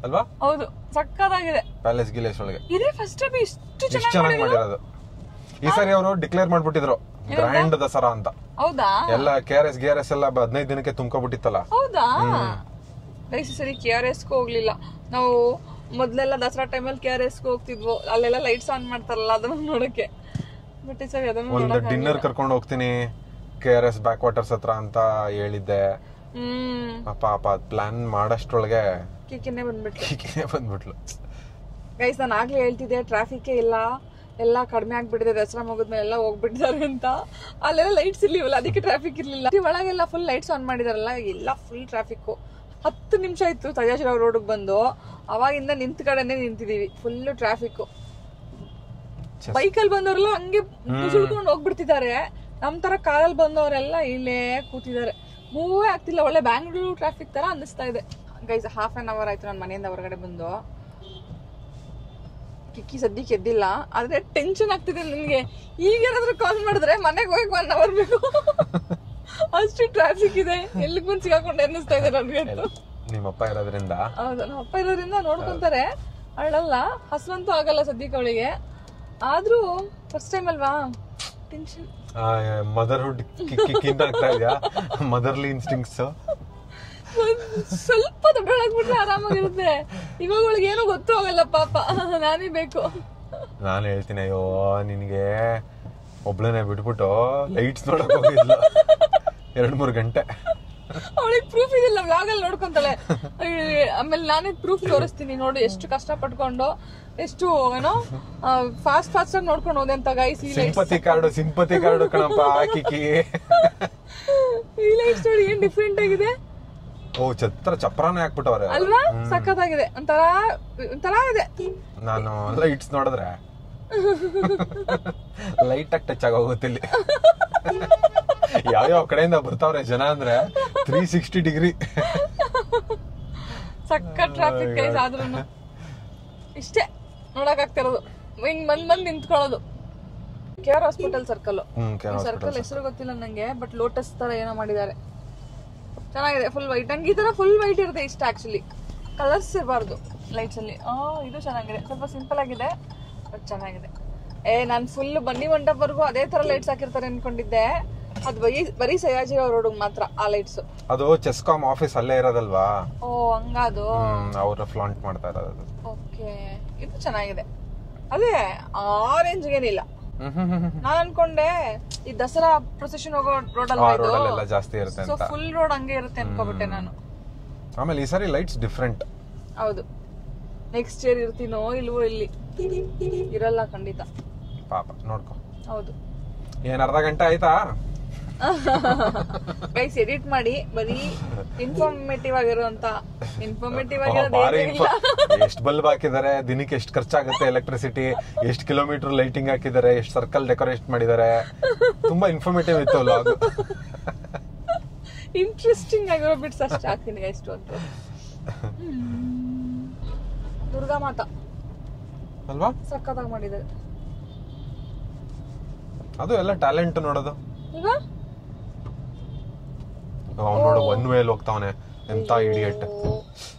ಅಲ್ವಾ? ಹೌದು, ಸಕ್ಕತ್ತಾಗಿದೆ. ಪ್ಯಾಲೇಸ್ ಗಿಲೇಸ್ ಒಳಗೆ ಇದೇ ಫಸ್ಟ್ ಟೈಮ್ ಇಷ್ಟು ಚೆನ್ನಾಗಿ ಮಾಡಿರೋದು. ಈ ಸಾರಿ ಅವರು ಡಿಕ್ಲೇರ್ ಮಾಡ್ಬಿಟ್ಟಿದ್ರು ಗ್ರ್ಯಾಂಡ್ ದಸರಾ ಅಂತ. ಹೌದಾ? ಎಲ್ಲ KRS ಎಲ್ಲ 15 ದಿನಕ್ಕೆ ತುಂಬಿಬಿಟ್ಟಿತ್ತಲ್ಲ. ಹೌದಾ? ಗೈಸ್, ಸರಿ KRS ಹೋಗ್ಲಿಲ್ಲ ನಾವು. ಮೊದ್ಲೆಲ್ಲ ದಸರಾ ಟೈಮಲ್ಲಿ KRS ಹೋಗ್ತಿದ್ವು, ಅಲ್ಲೆಲ್ಲ ಲೈಟ್ಸ್ ಆನ್ ಮಾಡ್ತಾರಲ್ಲ ಅದನ್ನ ನೋಡಕ್ಕೆ. ಬಟ್ ಈ ಸರಿ ಅದನ್ನ ಒಂದು ಡಿನ್ನರ್ ಕರ್ಕೊಂಡು ಹೋಗ್ತೀನಿ KRS ಬ್ಯಾಕ್ ವಾಟರ್ಸ್ ಹತ್ರ ಅಂತ ಹೇಳಿದ್ದೆ. ಪಾಪ ಪ್ಲಾನ್ ಮಾಡಷ್ಟೊಳಗೆ ಕಿಕ್ಕಿನೇ ಬಂದ್ಬಿಟ್ಲು. ಗೈಸ್, ನಾನು ಆಗ್ಲೇ ಹೇಳ್ತಿದ್ದೆ ಟ್ರಾಫಿಕ್ ಇಲ್ಲ, ಎಲ್ಲ ಕಡಿಮೆ ಆಗ್ಬಿಟ್ಟಿದೆ, ದಸರಾ ಮುಗಿದ್ಮೇಲೆ ಎಲ್ಲ ಹೋಗ್ಬಿಟ್ಟಿದ್ದಾರೆ ಅಂತ. ಅಲ್ಲೆಲ್ಲ ಲೈಟ್ಸ್ ಇರ್ಲಿವಲ್ಲ, ಅದಕ್ಕೆ ಟ್ರಾಫಿಕ್ ಇರ್ಲಿಲ್ಲ. ಒಳಗೆಲ್ಲ ಫುಲ್ ಲೈಟ್ಸ್ ಆನ್ ಮಾಡಿದಾರಲ್ಲ, ಎಲ್ಲ ಫುಲ್ ಟ್ರಾಫಿಕ್. 10 ನಿಮಿಷ ಇತ್ತು ಸಯ್ಯಾಜಿರಾವ್ ರೋಡ್ ಬಂದು, ಅವಾಗಿಂದ ನಿಂತ ಕಡೆನೆ ನಿಂತಿದೀವಿ. Full traffic. ಬೈಕಲ್ಲಿ ಬಂದವರೆಲ್ಲ ಹಂಗೆ ಸುಳ್ಕೊಂಡು ಹೋಗ್ಬಿಡ್ತಿದ್ದಾರೆ. ನಮ್ ತರ ಕಾರಲ್ಲಿ ಬಂದವರೆಲ್ಲ ಇಲ್ಲೇ ಕೂತಿದ್ದಾರೆ, ಮೂವೇ ಆಗ್ತಿಲ್ಲ. ಒಳ್ಳೆ ಬ್ಯಾಂಗ್ಳೂರು ಟ್ರಾಫಿಕ್ ತರ ಅನ್ನಿಸ್ತಾ ಇದೆ. ಗೈಸ್, half an hour ಆಯ್ತು ನಾನು ಮನೆಯಿಂದ ಹೊರಗಡೆ ಬಂದು. ಕಿಕ್ಕಿ ಸದ್ಯಕ್ಕೆ ಎದ್ದಿಲ್ಲ, ಆದ್ರೆ ಟೆನ್ಷನ್ ಆಗ್ತಿದೆ ನನ್ಗೆ. ಈಗೇನಾದ್ರೂ ಕಾಲ್ ಮಾಡಿದ್ರೆ ಮನೆಗೆ ಹೋಗಿ 1 hour ಬೇಕು, ಅಷ್ಟು ಟ್ರಾಫಿಕ್ ಇದೆ. ಎಲ್ಲಿಗೆ ಬಂದು ಸಿಗಾಕೊಂಡು ಅನ್ನಿಸ್ತಾ ಇದೆ ನನ್ಗೆ. ನಿಮ್ಮಪ್ಪ ಇರೋದ್ರಿಂದ? ಹೌದು, ನಮ್ಮ ಅಪ್ಪ ಇರೋದ್ರಿಂದ ನೋಡ್ಕೊಂತಾರೆ. ಅಳಲ್ಲ, ಹಸುವಂತೂ ಆಗಲ್ಲ ಸದ್ಯಕ್ಕೆ ಅವಳಿಗೆ. ಆದ್ರೂ ಫಸ್ಟ್ ಟೈಮ್ ಅಲ್ವಾ, ಟೆನ್ಷನ್. ಮದರ್ಹುಡ್ ಕಿಕ್ಕಿಂತ ಆಗ್ತಾ ಇದೆಯಾ? ಮದರ್ಲಿ ಇನ್ಸ್ಟಿಂಕ್ಟ್ಸ್ ಸ್ವಲ್ಪ ದೊಡ್ಡಳಾಗ್ಬಿಟ್ರೆ ಆರಾಮಾಗಿರುತ್ತೆ. ಇವಾಗ ಅವಳಿಗೆ ಏನೋ ಗೊತ್ತು ಆಗಲ್ಲ ಪಾಪ, ನಾನೇ ಬೇಕು. ನಾನು ಹೇಳ್ತೀನಿ, ಅಯ್ಯೋ ನಿನ್ಗೆ ಒಬ್ಳನೇ ಬಿಟ್ಬಿಟ್ಟು ಲೈಟ್ಸ್ ನೋಡಕ್ ಹೋಗಿದ್ಲ 2-3 ಗಂಟೆ. ಅವಳಿಗೆ ಪ್ರೂಫ್ ಇದಿಲ್ಲ, ವ್ಲಾಗ್ ಅಲ್ಲಿ ನೋಡ್ಕೊಂತಾಳೆ. ಆಮೇಲೆ ನಾನೇ ಪ್ರೂಫ್ ತೋರಿಸ್ತೀನಿ ನೋಡು, ಎಷ್ಟು ಕಷ್ಟ ಪಟ್ಕೊಂಡು, ಎಷ್ಟು ಏನೋ ಫಾಸ್ಟ್ ಆಗಿ ನೋಡ್ಕೊಂಡು ಹೋದೆ ಅಂತ. ಗೈಸ್, ಸಿಂಪತಿ ಕಾರ್ಡು ಕಣಪ್ಪ ಕಿಕ್ಕಿ. ಈ ಲೈಟ್ಸ್ ನೋಡಿ ಏನ್ ಡಿಫ್ರೆಂಟ್ ಆಗಿದೆ. ಓ, ಚಪ್ರಾನೇ ಹಾಕ್ಬಿಟ್ಟವ್ರೆ ಅಲ್ವಾ? ಸಕ್ಕತ್ತಾಗಿದೆ, ಒಂಥರ ಇದೆ. ನಾನು ಲೈಟ್ಸ್ ನೋಡಿದ್ರೆ ಲೈಟ್ ಆಗಿ ಟಚ್ ಆಗೋಗುತ್ತಿಲ್ಲ. ಯಾವ್ಯಾವ ಕಡೆಯಿಂದ ಬರ್ತಾವ್ರೆ ಜನ ಅಂದ್ರೆ 360 ಡಿಗ್ರಿ. ಸಕ್ಕ traffic guys. ಆದ್ರೂನು ಇಷ್ಟೇ ನೋಡಕ್ ಆಗ್ತಿರೋದು, ಹಿಂಗ್ ಬಂದ್ ನಿಂತ್ಕೊಳ್ಳೋದು. KR hospital circle. ಸರ್ಕಲ್ ಹೆಸರು ಗೊತ್ತಿಲ್ಲ ನಂಗೆ, ಬಟ್ ಲೋಟಸ್ ತರ ಏನೋ ಮಾಡಿದ್ದಾರೆ. ಚೆನ್ನಾಗಿದೆ, ಫುಲ್ ವೈಟ್. ನಂಗೆ ಈ ತರ ಫುಲ್ ವೈಟ್ ಇರುತ್ತೆ ಇಷ್ಟ. ಆಕ್ಚುಲಿ ಕಲರ್ಸ್ ಇರಬಾರ್ದು ಲೈಟ್ಸ್ ಅಲ್ಲಿ. ಇದು ಚೆನ್ನಾಗಿದೆ, ಸ್ವಲ್ಪ ಸಿಂಪಲ್ ಆಗಿದೆ ಬಟ್ ಚೆನ್ನಾಗಿದೆ. ನಾನ್ ಫುಲ್ ಬನ್ನಿ ಮಂಟಪವರೆಗೂ ಅದೇ ತರ ಲೈಟ್ಸ್ ಹಾಕಿರ್ತಾರೆ ಅನ್ಕೊಂಡಿದ್ದೆ. ಅದು ಬರೀ ಸಯ್ಯಾಜಿರಾವ್ ರೋಡ್ ಮಾತ್ರ ಆ ಲೈಟ್ಸ್. ಅದು ಚೆಸ್ಕಾಮ್ ಆಫೀಸ್ ಅಲ್ಲೇ ಇರೋದಲ್ವಾ? ಓ, ಹಂಗದು. ಅವ್ರ ಫ್ಲಾಂಟ್ ಮಾಡ್ತಾ ಇರೋದು. ಓಕೆ, ಇದು ಚೆನ್ನಾಗಿದೆ. ಅದೇ ಆರೆಂಜ್ ಏನಿಲ್ಲ. ನಾನ್ ಅನ್ಕೊಂಡೆ ಈ ದಸರಾ ಪ್ರೊಸೆಷನ್ ಹೋಗೋ ರೋಡ್ ಅಲ್ಲ ಜಾಸ್ತಿ ಇರುತ್ತೆ ಅಂತ, ಫುಲ್ ರೋಡ್ ಹಂಗೆ ಇರುತ್ತೆ ಅನ್ಕೋಬಿಟ್ಟೆ ನಾನು. ಆಮೇಲೆ ಈ ಸಾರಿ ಲೈಟ್ಸ್ ಡಿಫ್ರೆಂಟ್. ಹೌದು, ನೆಕ್ಸ್ಟ್ ಇಯರ್ ಇರ್ತೀನೋ ಇಲ್ವೋ, ಇಲ್ಲಿ ಇರಲ್ಲ ಖಂಡಿತ. ಪಾಪ ನೋಡ್ಕೊ. ಹೌದು. ಏನ್ ಅರ್ಧ ಗಂಟೆ ಆಯ್ತಾ? ಗೈಸ್ ಎಡಿಟ್ ಮಾಡಿ ಬರೀ ಇನ್ಫಾರ್ಮೇಟಿವ್ ಆಗಿರೋಂತ ಎಷ್ಟು ಬಲ್ಬ್ ಹಾಕಿದ್ದಾರೆ, ದಿನಕ್ಕೆ ಎಷ್ಟು ಖರ್ಚಾಗುತ್ತೆ ಎಲೆಕ್ಟ್ರಿಸಿಟಿ, ಎಷ್ಟು ಕಿಲೋಮೀಟರ್ ಲೈಟಿಂಗ್ ಹಾಕಿದ್ದಾರೆ, ಎಷ್ಟು ಸರ್ಕಲ್ ಡೆಕೋರೇಟ್ ಮಾಡಿದ್ದಾರೆ, ತುಂಬಾ ಇನ್ಫಾರ್ಮೇಟಿವ್ ಇತ್ತು ಲಾಗ್. ಇಂಟ್ರೆಸ್ಟಿಂಗ್ ಆಗಿರೋ ಬಿಟ್ಸ್ ಅಷ್ಟು ಹಾಕ್ತೀನಿ ಗೈಸ್. ಅಂತ ದುರ್ಗಾ ಮಾತಾ ಅಲ್ವಾ, ಸಕ್ಕತ್ತಾಗಿ ಮಾಡಿದ್ದಾರೆ. ಅದು ಎಲ್ಲ ಟ್ಯಾಲೆಂಟ್ ನೋಡೋದು. ಈಗ ಅವ್ನು ನೋಡು ಒನ್ ವೇಲ್ ಹೋಗ್ತಾವನೆ, ಎಂತ ಇಡಿಯಟ್.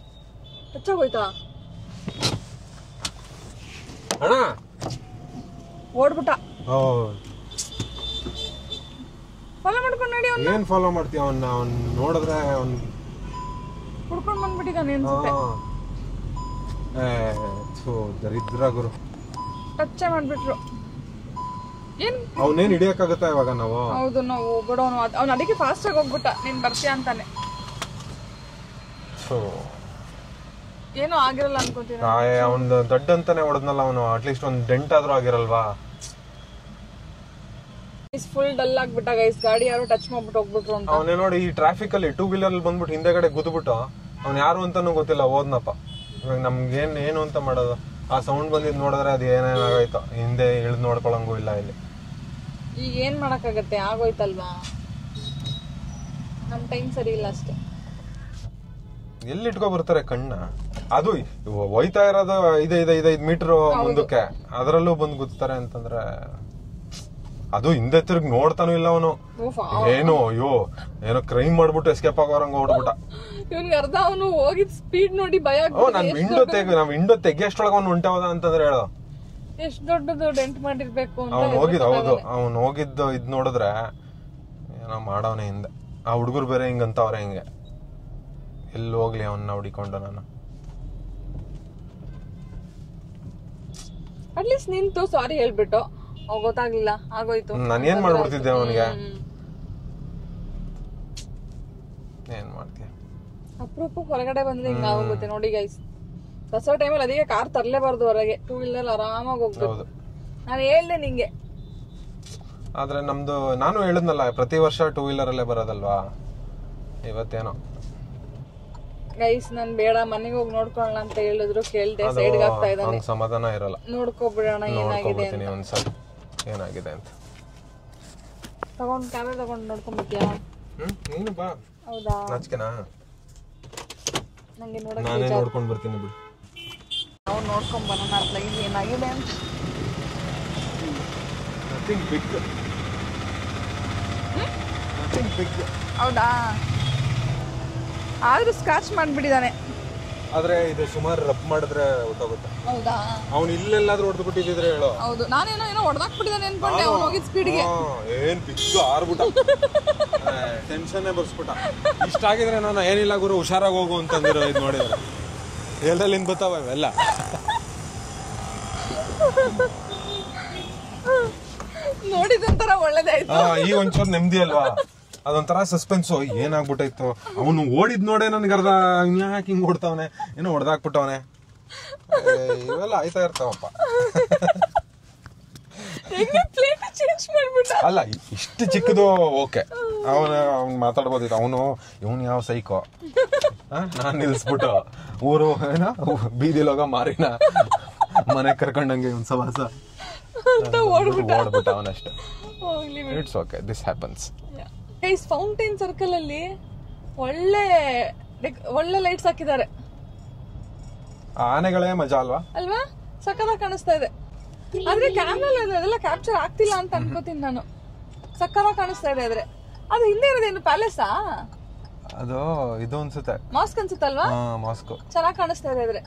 ಹೆಚ್ಚಾಗೋಯ್ತಾ ಅಣ್ಣ, ಓಡ್ಬಿಟ್ಟ. ಫಾಲೋ ಮಾಡ್ಕೊಂಡು ನೋಡಿ. ಏನ್ ಫಾಲೋ ಮಾಡ್ತೀಯ ಅವನ್ನ? ಅವ್ನ್ ನೋಡಿದ್ರೆ ಅವ್ನ್ ಹುಡ್ಕೊಂಡ್ ಬಂದ್ಬಿಟ್ಟಿದ್ದಾನೆ ಅನ್ಸುತ್ತೆ. ದರಿದ್ರ ಗುರು, ಟಚ್ ಮಾಡ್ಬಿಟ್ರು. ಏನ್ ಅವನೇನ್ ಹಿಡಿಯಕ್ಕಾಗತ್ತಾ ಇವಾಗ ನಾವು? ಹೌದು, ನಾವು ಬಿಡೋನು. ಅವ್ನು ಅದಕ್ಕೆ ಫಾಸ್ಟ್ ಆಗಿ ಹೋಗ್ಬಿಟ್ಟ, ನೀನ್ ಬರ್ತೀಯ ಅಂತಾನೆ. ಏನೋ ಆಗಿರಲ್ಲ ಅನ್ಕೋತೀನಿ. ಅವ್ನ ದೊಡ್ಡ ಅಂತಾನೆ ಹೊಡೆದ್ನಲ್ಲ ಅವನು, ಅಟ್ಲೀಸ್ಟ್ ಒಂದ್ ಡೆಂಟ್ ಆದ್ರೂ ಆಗಿರಲ್ವಾ? ಫುಲ್ ಡಲ್ ಆಗ್ಬಿಟ್ಟ ಗೈಸ್. ಗಾಡಿ ಯಾರು ಟಚ್ ಮಾಡ್ಬಿಟ್ಟು ಹೋಗ್ಬಿಟ್ರು ಅಂತ. ಅವನೇ ನೋಡಿ ಈ ಟ್ರಾಫಿಕ್ ಅಲ್ಲಿ 2 ವೀಲರ್ ಅಲ್ಲಿ ಬಂದ್ಬಿಟ್ಟು ಹಿಂದೆಗಡೆ ಗುದ್ಬಿಟ್ಟು ಅವ್ನು ಯಾರು ಅಂತಾನು ಗೊತ್ತಿಲ್ಲ, ಹೋದ್ನಪ್ಪ. ಇವಾಗ ನಮ್ಗೇನ್ ಏನು ಅಂತ ಮಾಡೋದು? ಆ ಸೌಂಡ್ ಬಂದಿದ್ ನೋಡಿದ್ರೆ ಅದು ಏನೇನಾಗೋಯ್ತು, ಹಿಂದೆ ಇಳಿದ್ ನೋಡ್ಕೊಳಂಗೂ ಇಲ್ಲ ಇಲ್ಲಿ. ಈಗ ಏನ್ ಮಾಡಕ್ಕಾಗತ್ತೆ, ಆಗೋಯ್ತಲ್ವಾ. ನಮ್ ಟೈಮ್ ಸರಿ ಇಲ್ಲ ಅಷ್ಟೇ. ಎಲ್ಲಿ ಇಟ್ಕೊ ಬರ್ತಾರೆ ಕಣ್ಣ? ಅದು ಹೋಯ್ತಾ ಇರೋದು 5 ಮೀಟರ್ ಮುಂದಕ್ಕೆ, ಅದರಲ್ಲೂ ಬಂದ್ ಗುದ್ತಾರೆ ಅಂತಂದ್ರೆ, ಅದು ಹಿಂದೆ ತಿರುಗಿ ನೋಡ್ತಾನು ಇಲ್ಲ ಅವನು. ಏನೋ ಏನೋ ಕ್ರೈಮ್ ಮಾಡ್ಬಿಟ್ಟು ಎಸ್ಕೇಪ್ ಆಗೋರಂಗ ಹೊಡ್ಬಿಟ್ಟ. ಇವ್ನಿಗೆ ಅರ್ಧ ಅವನು ಹೋಗಿದ್ ಸ್ಪೀಡ್ ನೋಡಿ ಭಯ. ನಾವ್ ವಿಂಡೋ ತೆಗಿಯಷ್ಟೊಳಗ ಅವ್ನು ಉಂಟೆ ಹೋದ ಅಂತಂದ್ರೆ ಹೇಳು, ಎಷ್ಟ್ ದೊಡ್ಡದು ಡೆಂಟ್ ಮಾಡಿರ್ಬೇಕು ಅಂತ. ಅವ್ನು ಹೋಗಿದ್, ಹೌದು, ಅವ್ನು ಹೋಗಿದ್ದು ಇದ್ ನೋಡಿದ್ರೆ ಏನೋ ಮಾಡವನೆ ಹಿಂದೆ. ಆ ಹುಡುಗರು ಬೇರೆ ಹಿಂಗಂತವ್ರೆ, ಹಿಂಗೆ ಎಲ್ಲಿ ಹೋಗ್ಲಿ ಅವನ್ನ ಹುಡಿಕೊಂಡು ನಾನು. ಅಟ್ಲೀಸ್ಟ್ ನಿಂತು ಸಾರಿ ಹೇಳ್ಬಿಟ್ಟು ಗೊತ್ತಾಗ್ಲಿಲ್ಲ, ಆಗೋಯ್ತು. ನಾನು ಏನ್ ಮಾಡ್ಬಿಡ್ತಿದ್ದೆ ಅವನಿಗೆ. ಏನ್ ಮಾಡ್ತೀಯ? ಅಪ್ರೂಪ ಹೊರಗಡೆ ಬಂದ್ರೆ ಹಿಂಗ ಆಗೋಗುತ್ತೆ ನೋಡಿ ಗೈಸ್. ದಸರಾ ಟೈಮಲ್ಲಿ ಅದಕ್ಕೆ ಕಾರ್ ತರಲೇಬಾರ್ದು ಹೊರಗೆ. 2 ವೀಲರ್ ಆರಾಮಾಗಿ ಹೋಗ್ಬೇಕು. ನಾನು ಹೇಳ್ದೆ ನಿಂಗೆ. ಆದ್ರೆ ನಮ್ದು, ನಾನು ಹೇಳಿದ್ನಲ್ಲ ಪ್ರತಿ ವರ್ಷ 2 ವೀಲರ್ ಅಲ್ಲೇ ಬರೋದಲ್ವಾ, ಇವತ್ತೇನೋ ಗೈಸ್ ನನ್ ಬೇಡ ಮನೆಗೆ ಹೋಗಿ ನೋಡ್ಕೊಳ್ಳೋಣ ಅಂತ ಹೇಳಿದ್ರು, ಕೇಳ್ದೆ. ಸೈಡ್ಗೆ ಆಗ್ತಾ ಇದ್ದಾನೆ, ಸಮಾಧಾನ ಇರಲ್ಲ. ನೋಡ್ಕೊಬಿಡೋಣ ಏನಾಗಿದೆ ಒಂದ್ಸಲ ಏನಾಗಿದೆ ಅಂತ. ತಗೊಂಡ್ ಕ್ಯಾಮೆರಾ ತಗೊಂಡ್ ನೋಡ್ಕೊಂಡ್ಬಿಟ್ಯಾ? ನೀನು ಬಾ. ಹೌದಾ? ನಾಚಿಕೆನಾ? ನಂಗೆ ನೋಡಕ್ ನಾನೇ ನೋಡ್ಕೊಂಡ್ ಬರ್ತೀನಿ ಬಿಡು. ನಾವು ನೋಡ್ಕೊಂಡ್ ಬರೋಣ ಅತ್ಲಾಗಿ ಏನಾಗಿದೆ ಅಂತ. Nothing big. ಹೌದಾ? ಆದ್ರೂ ಸ್ಕ್ರಾಚ್ ಮಾಡ್ಬಿಟ್ಟಿದ್ದಾನೆ. ಆದ್ರೆ ಇದು ಸುಮಾರು ರಬ್ ಮಾಡಿದ್ರೆ ಹೊಟ್ಟೋಗುತ್ತೆ. ಹೌದಾ? ಅವ್ನು ಇಲ್ಲೆಲ್ಲಾದ್ರೂ ಹೊಡೆದು ಬಿಟ್ಟಿದ್ರೆ ಹೇಳು. ಹೌದು, ನಾನೇನೋ ಹೊಡೆದಾಕ್ಬಿಟ್ಟಿದ್ದಾನೆ ಅನ್ಕೊಂಡೆ. ಅವ್ನು ಹೋಗಿದ್ ಸ್ಪೀಡ್ಗೆ ಏನ್ ಬಿದ್ದು ಆರ್ಬಿಟ್ಟ, ಟೆನ್ಷನ್ ಬರ್ಸ್ಬಿಟ್ಟ. ಇಷ್ಟ ಆಗಿದ್ರೆ ನಾನು ಏನಿಲ್ಲ ಗುರು ಹುಷಾರಾಗಿ ಹೋಗು ಅಂತಂದಿರೋ. ಇದು ನೋಡಿದ್ರೆ ಎಲ್ಲೆಲ್ಲಿಂದ ಬರ್ತಾವ ಇವೆಲ್ಲ. ನೋಡಿದಂತರ ಒಳ್ಳೇದಾಯ್ತು. ಈಗ ಒಂಚೂರು ನೆಮ್ಮದಿ ಅಲ್ವಾ? ಅದೊಂಥರ ಸಸ್ಪೆನ್ಸ್. ಏನಾಗ್ಬಿಟ್ಟಾಯ್ತು, ಅವನು ಓಡಿದ್ ನೋಡೆ ನನ್ಗೆ ಅರ್ಧ ಯಾಕೆ ಹಿಂಗ್ ಓಡ್ತಾವನೆ, ಏನೋ ಹೊಡೆದಾಕ್ಬಿಟ್ಟವನೆ. ಇವೆಲ್ಲ ಆಯ್ತಾ ಇರ್ತಾವಪ್ಪ. ಅಲ್ಲ, ಇಷ್ಟು ಚಿಕ್ಕದು ಓಕೆ, ಅವನು ಮಾತಾಡ್ಬೋದಿತ್ತು. ಇವನು ಯಾವ ಸೈಕೋ, ನಾನ್ ನಿಲ್ಸ್ಬಿಟ್ಟು ಊರು ಏನ ಬೀದಿಲೋಗ ಮಾರಿನ ಮನೆ ಕರ್ಕೊಂಡಂಗೆ ಒಂದ್ ಸವಾಸ ಓಡ್ಬಿಟ್ಟ ಅವನಷ್ಟೇ. It's okay, this happens. Guys fountain circle ಅಲ್ಲಿ ಒಳ್ಳೆ ಲೈಟ್ಸ್ ಹಾಕಿದ್ದಾರೆ. ಆನೆಗಳೇ ಮಜಾ ಅಲ್ವಾ? ಅಲ್ವಾ? ಸಕ್ಕತ್ತಾಗಿ ಕಾಣಿಸ್ತಾ ಇದೆ. ಆದ್ರೆ ಕ್ಯಾಮ್ರಾ ಅದೆಲ್ಲ ಕ್ಯಾಪ್ಚರ್ ಆಗ್ತಿಲ್ಲ ಅಂತ ಅನ್ಕೋತೀನಿ ನಾನು. ಸಕ್ಕತ್ತಾಗಿ ಕಾಣಿಸ್ತಾ ಇದೆ. ಆದ್ರೆ ಅದು ಹಿಂದೆ ಇರೋದೇನು ಪ್ಯಾಲೇಸಾ? ಅದು ಇದು ಅನ್ಸುತ್ತೆ, ಮಾಸ್ಕ್ ಅನ್ಸುತ್ತಲ್ವಾ? ಮಾಸ್ಕ್ ಚೆನ್ನಾಗಿ ಕಾಣಿಸ್ತಾ ಇದೆ. ಆದ್ರೆ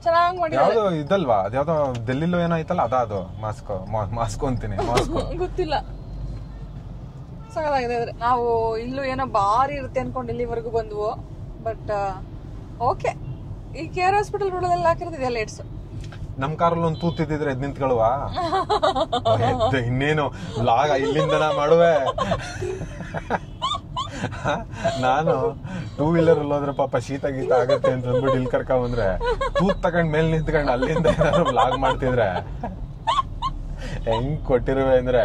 ಚೆನ್ನಾಗಿ ಮಾಡಿದ್ದಾರೆ. ಯಾವ್ದು ಇದಲ್ವಾ, ಅದ್ಯಾವ್ದೋ ಡೆಲ್ಲಿಲೋ ಏನೋ ಐತಲ್ಲ, ಅದು ಮಾಸ್ಕ್ ಅಂತೀನಿ. ಮಾಸ್ಕ್ ಗೊತ್ತಿಲ್ಲ. ಸಕ್ಕತ್ತಾಗಿದೆ. ಆದ್ರೆ ನಾವು ಇಲ್ಲೂ ಏನೋ ಬಾರಿ ಇರುತ್ತೆ ಅನ್ಕೊಂಡು ಇಲ್ಲಿವರೆಗೂ ಬಂದ್ವು. ಬಟ್ ಓಕೆ, ಈ ಕೇರ್ ಹಾಸ್ಪಿಟಲ್ ರೋಡಲ್ಲೆಲ್ಲ ಹಾಕಿರೋದಿದೆ ಲೈಟ್ಸ್. ನಮ್ ಕಾರಲ್ಲಿ ಒಂದು ತೂತಿದ್ರೆ ಎದ್ ನಿಂತ್ಕೊಳುವ. ಇನ್ನೇನು ಲಾಗ ಇಲ್ಲಿಂದ ಮಾಡುವೆ. ನಾನು 2 ವೀಲರ್ ಅಲ್ಲಿ ಹೋದ್ರೆ ಪಾಪ ಶೀತ ಗೀತ ಆಗತ್ತೆ ಅಂತ ಅಂದ್ಬಿಟ್ಟು ಇಲ್ಲಿ ಕರ್ಕ ಬಂದ್ರೆ ತೂತ್ ತಗೊಂಡ್ ಮೇಲೆ ನಿಂತ್ಕೊಂಡು ಅಲ್ಲಿಂದ ಏನಾದ್ರು ಲಾಗ್ ಮಾಡ್ತಿದ್ರೆ ಹೆಂಗ್ ಕೊಟ್ಟಿರುವೆ ಅಂದ್ರೆ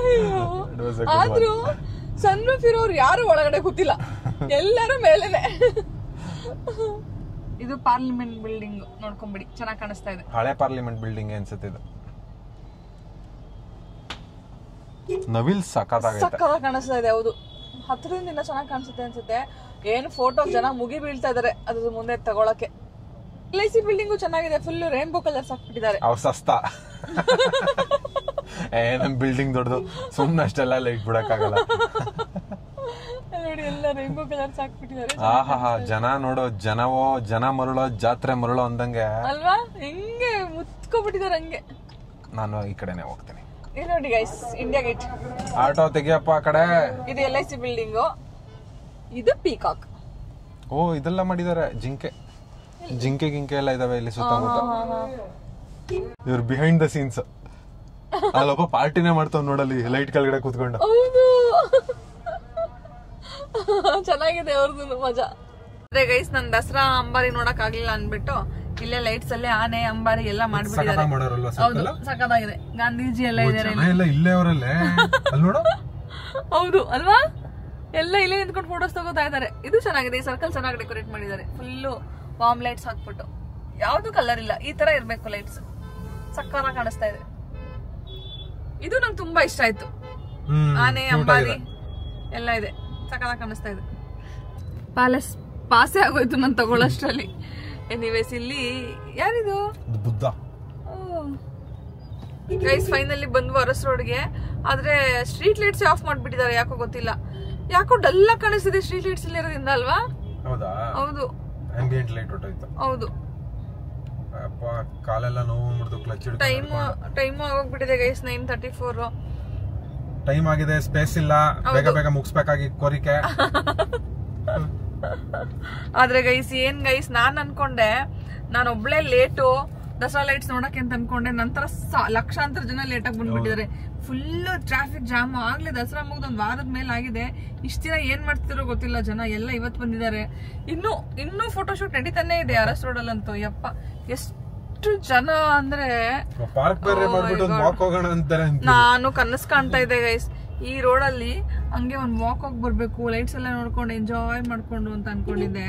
It was a good ಆದ್ರೂ ಸನ್ ರೂಫ್ ಇರೋರು ಯಾರು ಒಳಗಡೆ ಕೂತಿಲ್ಲ, ಎಲ್ಲರೂ ಮೇಲೆನೆ. ಇದು ಪಾರ್ಲಿಮೆಂಟ್ ಬಿಲ್ಡಿಂಗ್ ನೋಡ್ಕೊಂಬಿಡಿ, ಚೆನ್ನಾಗಿ ಕಾಣಿಸ್ತಾ ಇದೆ. ಹಳೆ ಪಾರ್ಲಿಮೆಂಟ್ ಬಿಲ್ಡಿಂಗ್ ಅನ್ಸುತ್ತೆ ಇದು. ನವಿಲ್ ಸಕ್ಕತ್ತಾಗೈತೆ, ಸಕ್ಕತ್ತಾಗಿ ಕಾಣಿಸ್ತಾ ಇದೆ. ಹೌದು, ಹತ್ರದಿಂದ ಇನ್ನ ಚೆನ್ನಾಗಿ ಕಾಣಿಸುತ್ತೆ ಅನ್ಸುತ್ತೆ. ಏನ್ ಫೋಟೋ ಜನ ಮುಗಿ ಬೀಳ್ತಾ ಇದಾರೆ ಅದ್ರ ಮುಂದೆ ತಗೊಳಕ್ಕೆ. LIC ಬಿಲ್ಡಿಂಗು ಚೆನ್ನಾಗಿದೆ, ಫುಲ್ ರೇನ್ಬೋ ಕಲರ್ಸ್ ಹಾಕ್ಬಿಟ್ಟಿದ್ದಾರೆ. ಅವ್ರ ಸಸ್ತಾ. ನಮ್ ಬಿಲ್ಡಿಂಗ್ ದೊಡ್ಡದು, ಸುಮ್ನೆ ಅಷ್ಟೆಲ್ಲ ಲೈಟ್ ಬಿಡಕ್ಕಾಗಲ್ಲ. ನೋಡಿ ಎಲ್ಲ ರೇನ್ಬೋ ಕಲರ್ಸ್ ಹಾಕ್ಬಿಟ್ಟಿದ್ದಾರೆ. ಆಹಾ, ಜನ ನೋಡೋ ಜನವೋ, ಜನ ಮರಳೋ, ಜಾತ್ರೆ ಮರಳೋ ಅಂದಂಗೆ ಅಲ್ವಾ, ಹಿಂಗೆ ಮುತ್ಕೊಬಿಟ್ಟಿದ್ದಾರೆ ಹಂಗೆ. ನಾನು ಈ ಕಡೆನೆ ಹೋಗ್ತೀನಿ. ಇಲ್ಲಿ ನೋಡಿ ಗೈಸ್, ಇಂಡಿಯಾ ಗೇಟ್. ಆಟೋ ತೆಗಿಯಪ್ಪ ಆ ಕಡೆ. ಇದು LIC ಬಿಲ್ಡಿಂಗು, ಇದು ಪೀಕಾಕ್. ಓ, ಇದೆಲ್ಲ ಮಾಡಿದಾರೆ. ಜಿಂಕೆ ಗಿಂಕೆ ಎಲ್ಲ ಇದಾವೆ ಇಲ್ಲಿ ಸುತ್ತಮುತ್ತ. ಇವ್ರು ಬಿಹೈಂಡ್ ದ ಸೀನ್ಸ್. ಅಲ್ಲೊಬ್ಬ ಪಾರ್ಟಿನೇ ಮಾಡ್ತಾವ್ ನೋಡಲ್ಲಿ ಲೈಟ್ ಕೆಳಗಡೆ ಕೂತ್ಕೊಂಡು. ಹೌದು, ಚೆನ್ನಾಗಿದೆ ಅವ್ರದ್ದು ಮಜಾ. ಅದೇ ಗೈಸ್, ನನ್ ದಸರಾ ಅಂಬಾರಿ ನೋಡಕ್ ಆಗ್ಲಿಲ್ಲ ಅನ್ಬಿಟ್ಟು ಇಲ್ಲೇ ಲೈಟ್ಸ್ ಅಲ್ಲೇ ಆನೆ ಅಂಬಾರಿ ಎಲ್ಲ ಮಾಡ್ಬಿಟ್ಟಿದ್ದಾರೆ. ಹೌದು, ಸಖತ್ತಾಗಿದೆ. ಗಾಂಧೀಜಿ ಎಲ್ಲ ಇದಾರೆ ಇಲ್ಲೇ ಅವರಲ್ಲೇ. ಹೌದು ಅಲ್ವಾ, ಎಲ್ಲ ಇಲ್ಲೇ ನಿಂತ್ಕೊಂಡು ಫೋಟೋಸ್ ತಗೋತಾ ಇದಾರೆ. ಇದು ಚೆನ್ನಾಗಿದೆ, ಈ ಸರ್ಕಲ್ ಚೆನ್ನಾಗಿ ಡೆಕೋರೇಟ್ ಮಾಡಿದ್ದಾರೆ. ಫುಲ್ಲು ವಾರ್ಮ್ ಲೈಟ್ಸ್ ಹಾಕ್ಬಿಟ್ಟು, ಯಾವ್ದು ಕಲರ್ ಇಲ್ಲ, ಈ ತರ ಇರ್ಬೇಕು ಲೈಟ್ಸ್. ಸಕ್ಕತ್ತಾಗಿ ಕಾಣಿಸ್ತಾ ಇದೆ. ಇದು ನಂಗೆ ತುಂಬಾ ಇಷ್ಟ ಆಯ್ತು. ಆನೆ ಅಂಬಾರಿ ಎಲ್ಲ ಇದೆ, ಸಕ್ಕತ್ತಾಗಿ ಕಾಣಿಸ್ತಾ ಇದೆ. ಪ್ಯಾಲೇಸ್ ಪಾಸೇ ಆಗೋಯ್ತು ನಾನು ತಗೊಳ್ಳೋಷ್ಟ್ರಲ್ಲಿ. ಎನಿವೇಸ್, ಇಲ್ಲಿ ಯಾರಿದು ಬುದ್ಧ ಗೈಸ್. ಫೈನಲಿ ಬಂದ್ವು ಅರಸ್ ರೋಡ್ಗೆ. ಆದ್ರೆ ಸ್ಟ್ರೀಟ್ ಲೈಟ್ಸ್ ಆಫ್ ಮಾಡ್ಬಿಟ್ಟಿದ್ದಾರೆ, ಯಾಕೋ ಗೊತ್ತಿಲ್ಲ. ಯಾಕೋ ಡಲ್ ಆಗಿ ಕಾಣಿಸ್ತಿದೆ ಸ್ಟ್ರೀಟ್ ಲೈಟ್ಸ್ ಇಲ್ಲಿರೋದ್ರಿಂದ ಅಲ್ವಾ? ಹೌದು, ಆಂಬಿಯೆಂಟ್ ಲೈಟ್ ಹೊರಟೋಯ್ತು. ಹೌದು, ಕಾಲೆಲ್ಲ ನೋವು ಮುರಿದು ಕ್ಲಚ್ ಹಿಡಿದು ಟೈಮ್ ಆಗೋಗ್ಬಿಟ್ಟಿದೆ ಗೈಸ್. 9:34 ಟೈಮ್ ಆಗಿದೆ. ಸ್ಪೇಸ್ ಇಲ್ಲ, ಬೇಗ ಬೇಗ ಮುಗಿಸ್ಬೇಕಾಗಿ ಕೋರಿಕೆ. ಆದ್ರೆ ಗೈಸ್, ಏನ್ ಗೈಸ್, ನಾನ್ ಅನ್ಕೊಂಡೆ ನಾನು ಒಬ್ಳೆ ಲೇಟು ದಸರಾ ಲೈಟ್ಸ್ ನೋಡಕ್ಕೆ ಅಂತ ಅನ್ಕೊಂಡೆ. ನಂತರ ಲಕ್ಷಾಂತರ ಜನ ಲೇಟ್ ಆಗಿ ಬಂದ್ಬಿಟ್ಟಿದ್ದಾರೆ. Full traffic jam. ಆಗ್ಲೇ ದಸರಾ ಮುಗ್ದು ಒಂದ್ ವಾರದ ಮೇಲೆ ಆಗಿದೆ. ಇಷ್ಟ ದಿನ ಏನ್ ಮಾಡ್ತಿರೋ ಗೊತ್ತಿಲ್ಲ ಜನ. ಎಲ್ಲ ಇವತ್ತು ಬಂದಿದ್ದಾರೆ. ಇನ್ನೂ ಫೋಟೋಶೂಟ್ ನಡೀತಾನೆ ಇದೆ ಅರಸ್ ರೋಡ್ ಅಲ್ಲಂತೂ. ಯಪ್ಪ, ಎಷ್ಟು ಜನ ಅಂದ್ರೆ ನಾನು ಕನಸು ಕಾಣ್ತಾ ಇದ್ದೆ ಗೈಸ್. ಈ ರೋಡ್ ಅಲ್ಲಿ ಹಂಗೆ ಒಂದ್ ವಾಕ್ ಹೋಗಿ ಬರ್ಬೇಕು, ಲೈಟ್ಸ್ ಎಲ್ಲ ನೋಡ್ಕೊಂಡು ಎಂಜಾಯ್ ಮಾಡ್ಕೊಂಡು ಅಂತ ಅನ್ಕೊಂಡಿದ್ದೆ.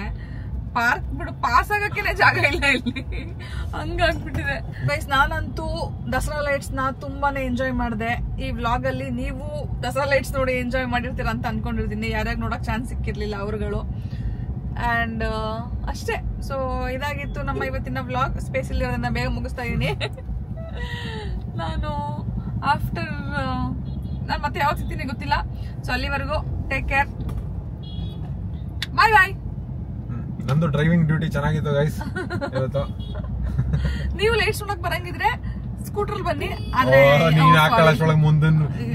ಪಾರ್ಕ್ ಬಿಡು, ಪಾಸ್ ಆಗಕ್ಕೆ ಜಾಗ ಇಲ್ಲ ಇಲ್ಲಿ, ಹಂಗಾಗ್ಬಿಟ್ಟಿದೆ ಗೈಸ್. ನಾನಂತೂ ದಸರಾ ಲೈಟ್ಸ್ ನ ತುಂಬಾನೇ ಎಂಜಾಯ್ ಮಾಡಿದೆ. ಈ ವ್ಲಾಗ್ ಅಲ್ಲಿ ನೀವು ದಸರಾ ಲೈಟ್ಸ್ ನೋಡಿ ಎಂಜಾಯ್ ಮಾಡಿರ್ತೀರ ಅಂತ ಅನ್ಕೊಂಡಿರ್ತೀನಿ. ಯಾರ್ಯಾಗ ನೋಡಕ್ ಚಾನ್ಸ್ ಸಿಕ್ಕಿರ್ಲಿಲ್ಲ ಅವ್ರುಗಳು. ಅಂಡ್ ಅಷ್ಟೇ. ಸೊ ಇದಾಗಿತ್ತು ನಮ್ಮ ಇವತ್ತಿನ ವ್ಲಾಗ್. ಸ್ಪೇಸ್ ಇಲ್ಲಿರೋದನ್ನ ಬೇಗ ಮುಗಿಸ್ತಾ ಇದೀನಿ. ನಾನು ಆಫ್ಟರ್ ನಾನು ಮತ್ತೆ ಯಾವಾಗ ಸಿಗ್ತೀನಿ ಗೊತ್ತಿಲ್ಲ. ಸೊ ಅಲ್ಲಿವರೆಗೂ ಟೇಕ್ ಕೇರ್, ಬಾಯ್ ಬಾಯ್. ನಂದು ಡ್ರೈವಿಂಗ್ ಡ್ಯೂಟಿ ಚೆನ್ನಾಗಿತ್ತು ಗೈಸ್ ಇವತ್ತು. ನೀವು ಲೈಟ್ಸ್ ನೋಡಕ್ ಬರಂಗಿದ್ರೆ ಸ್ಕೂಟರ್ ಬನ್ನಿ. ನೀನ್ ಆಕಳಷ್ಟೊಳಗೆ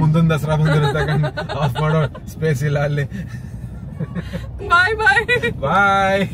ಮುಂದಿನ ದಸರಾ ಬಂದಿರುತ್ತೆ, ಆಫ್ ಮಾಡೋ ಸ್ಪೇಸ್ ಇಲ್ಲ ಅಲ್ಲಿ. ಬಾಯ್ ಬಾಯ್ ಬಾಯ್.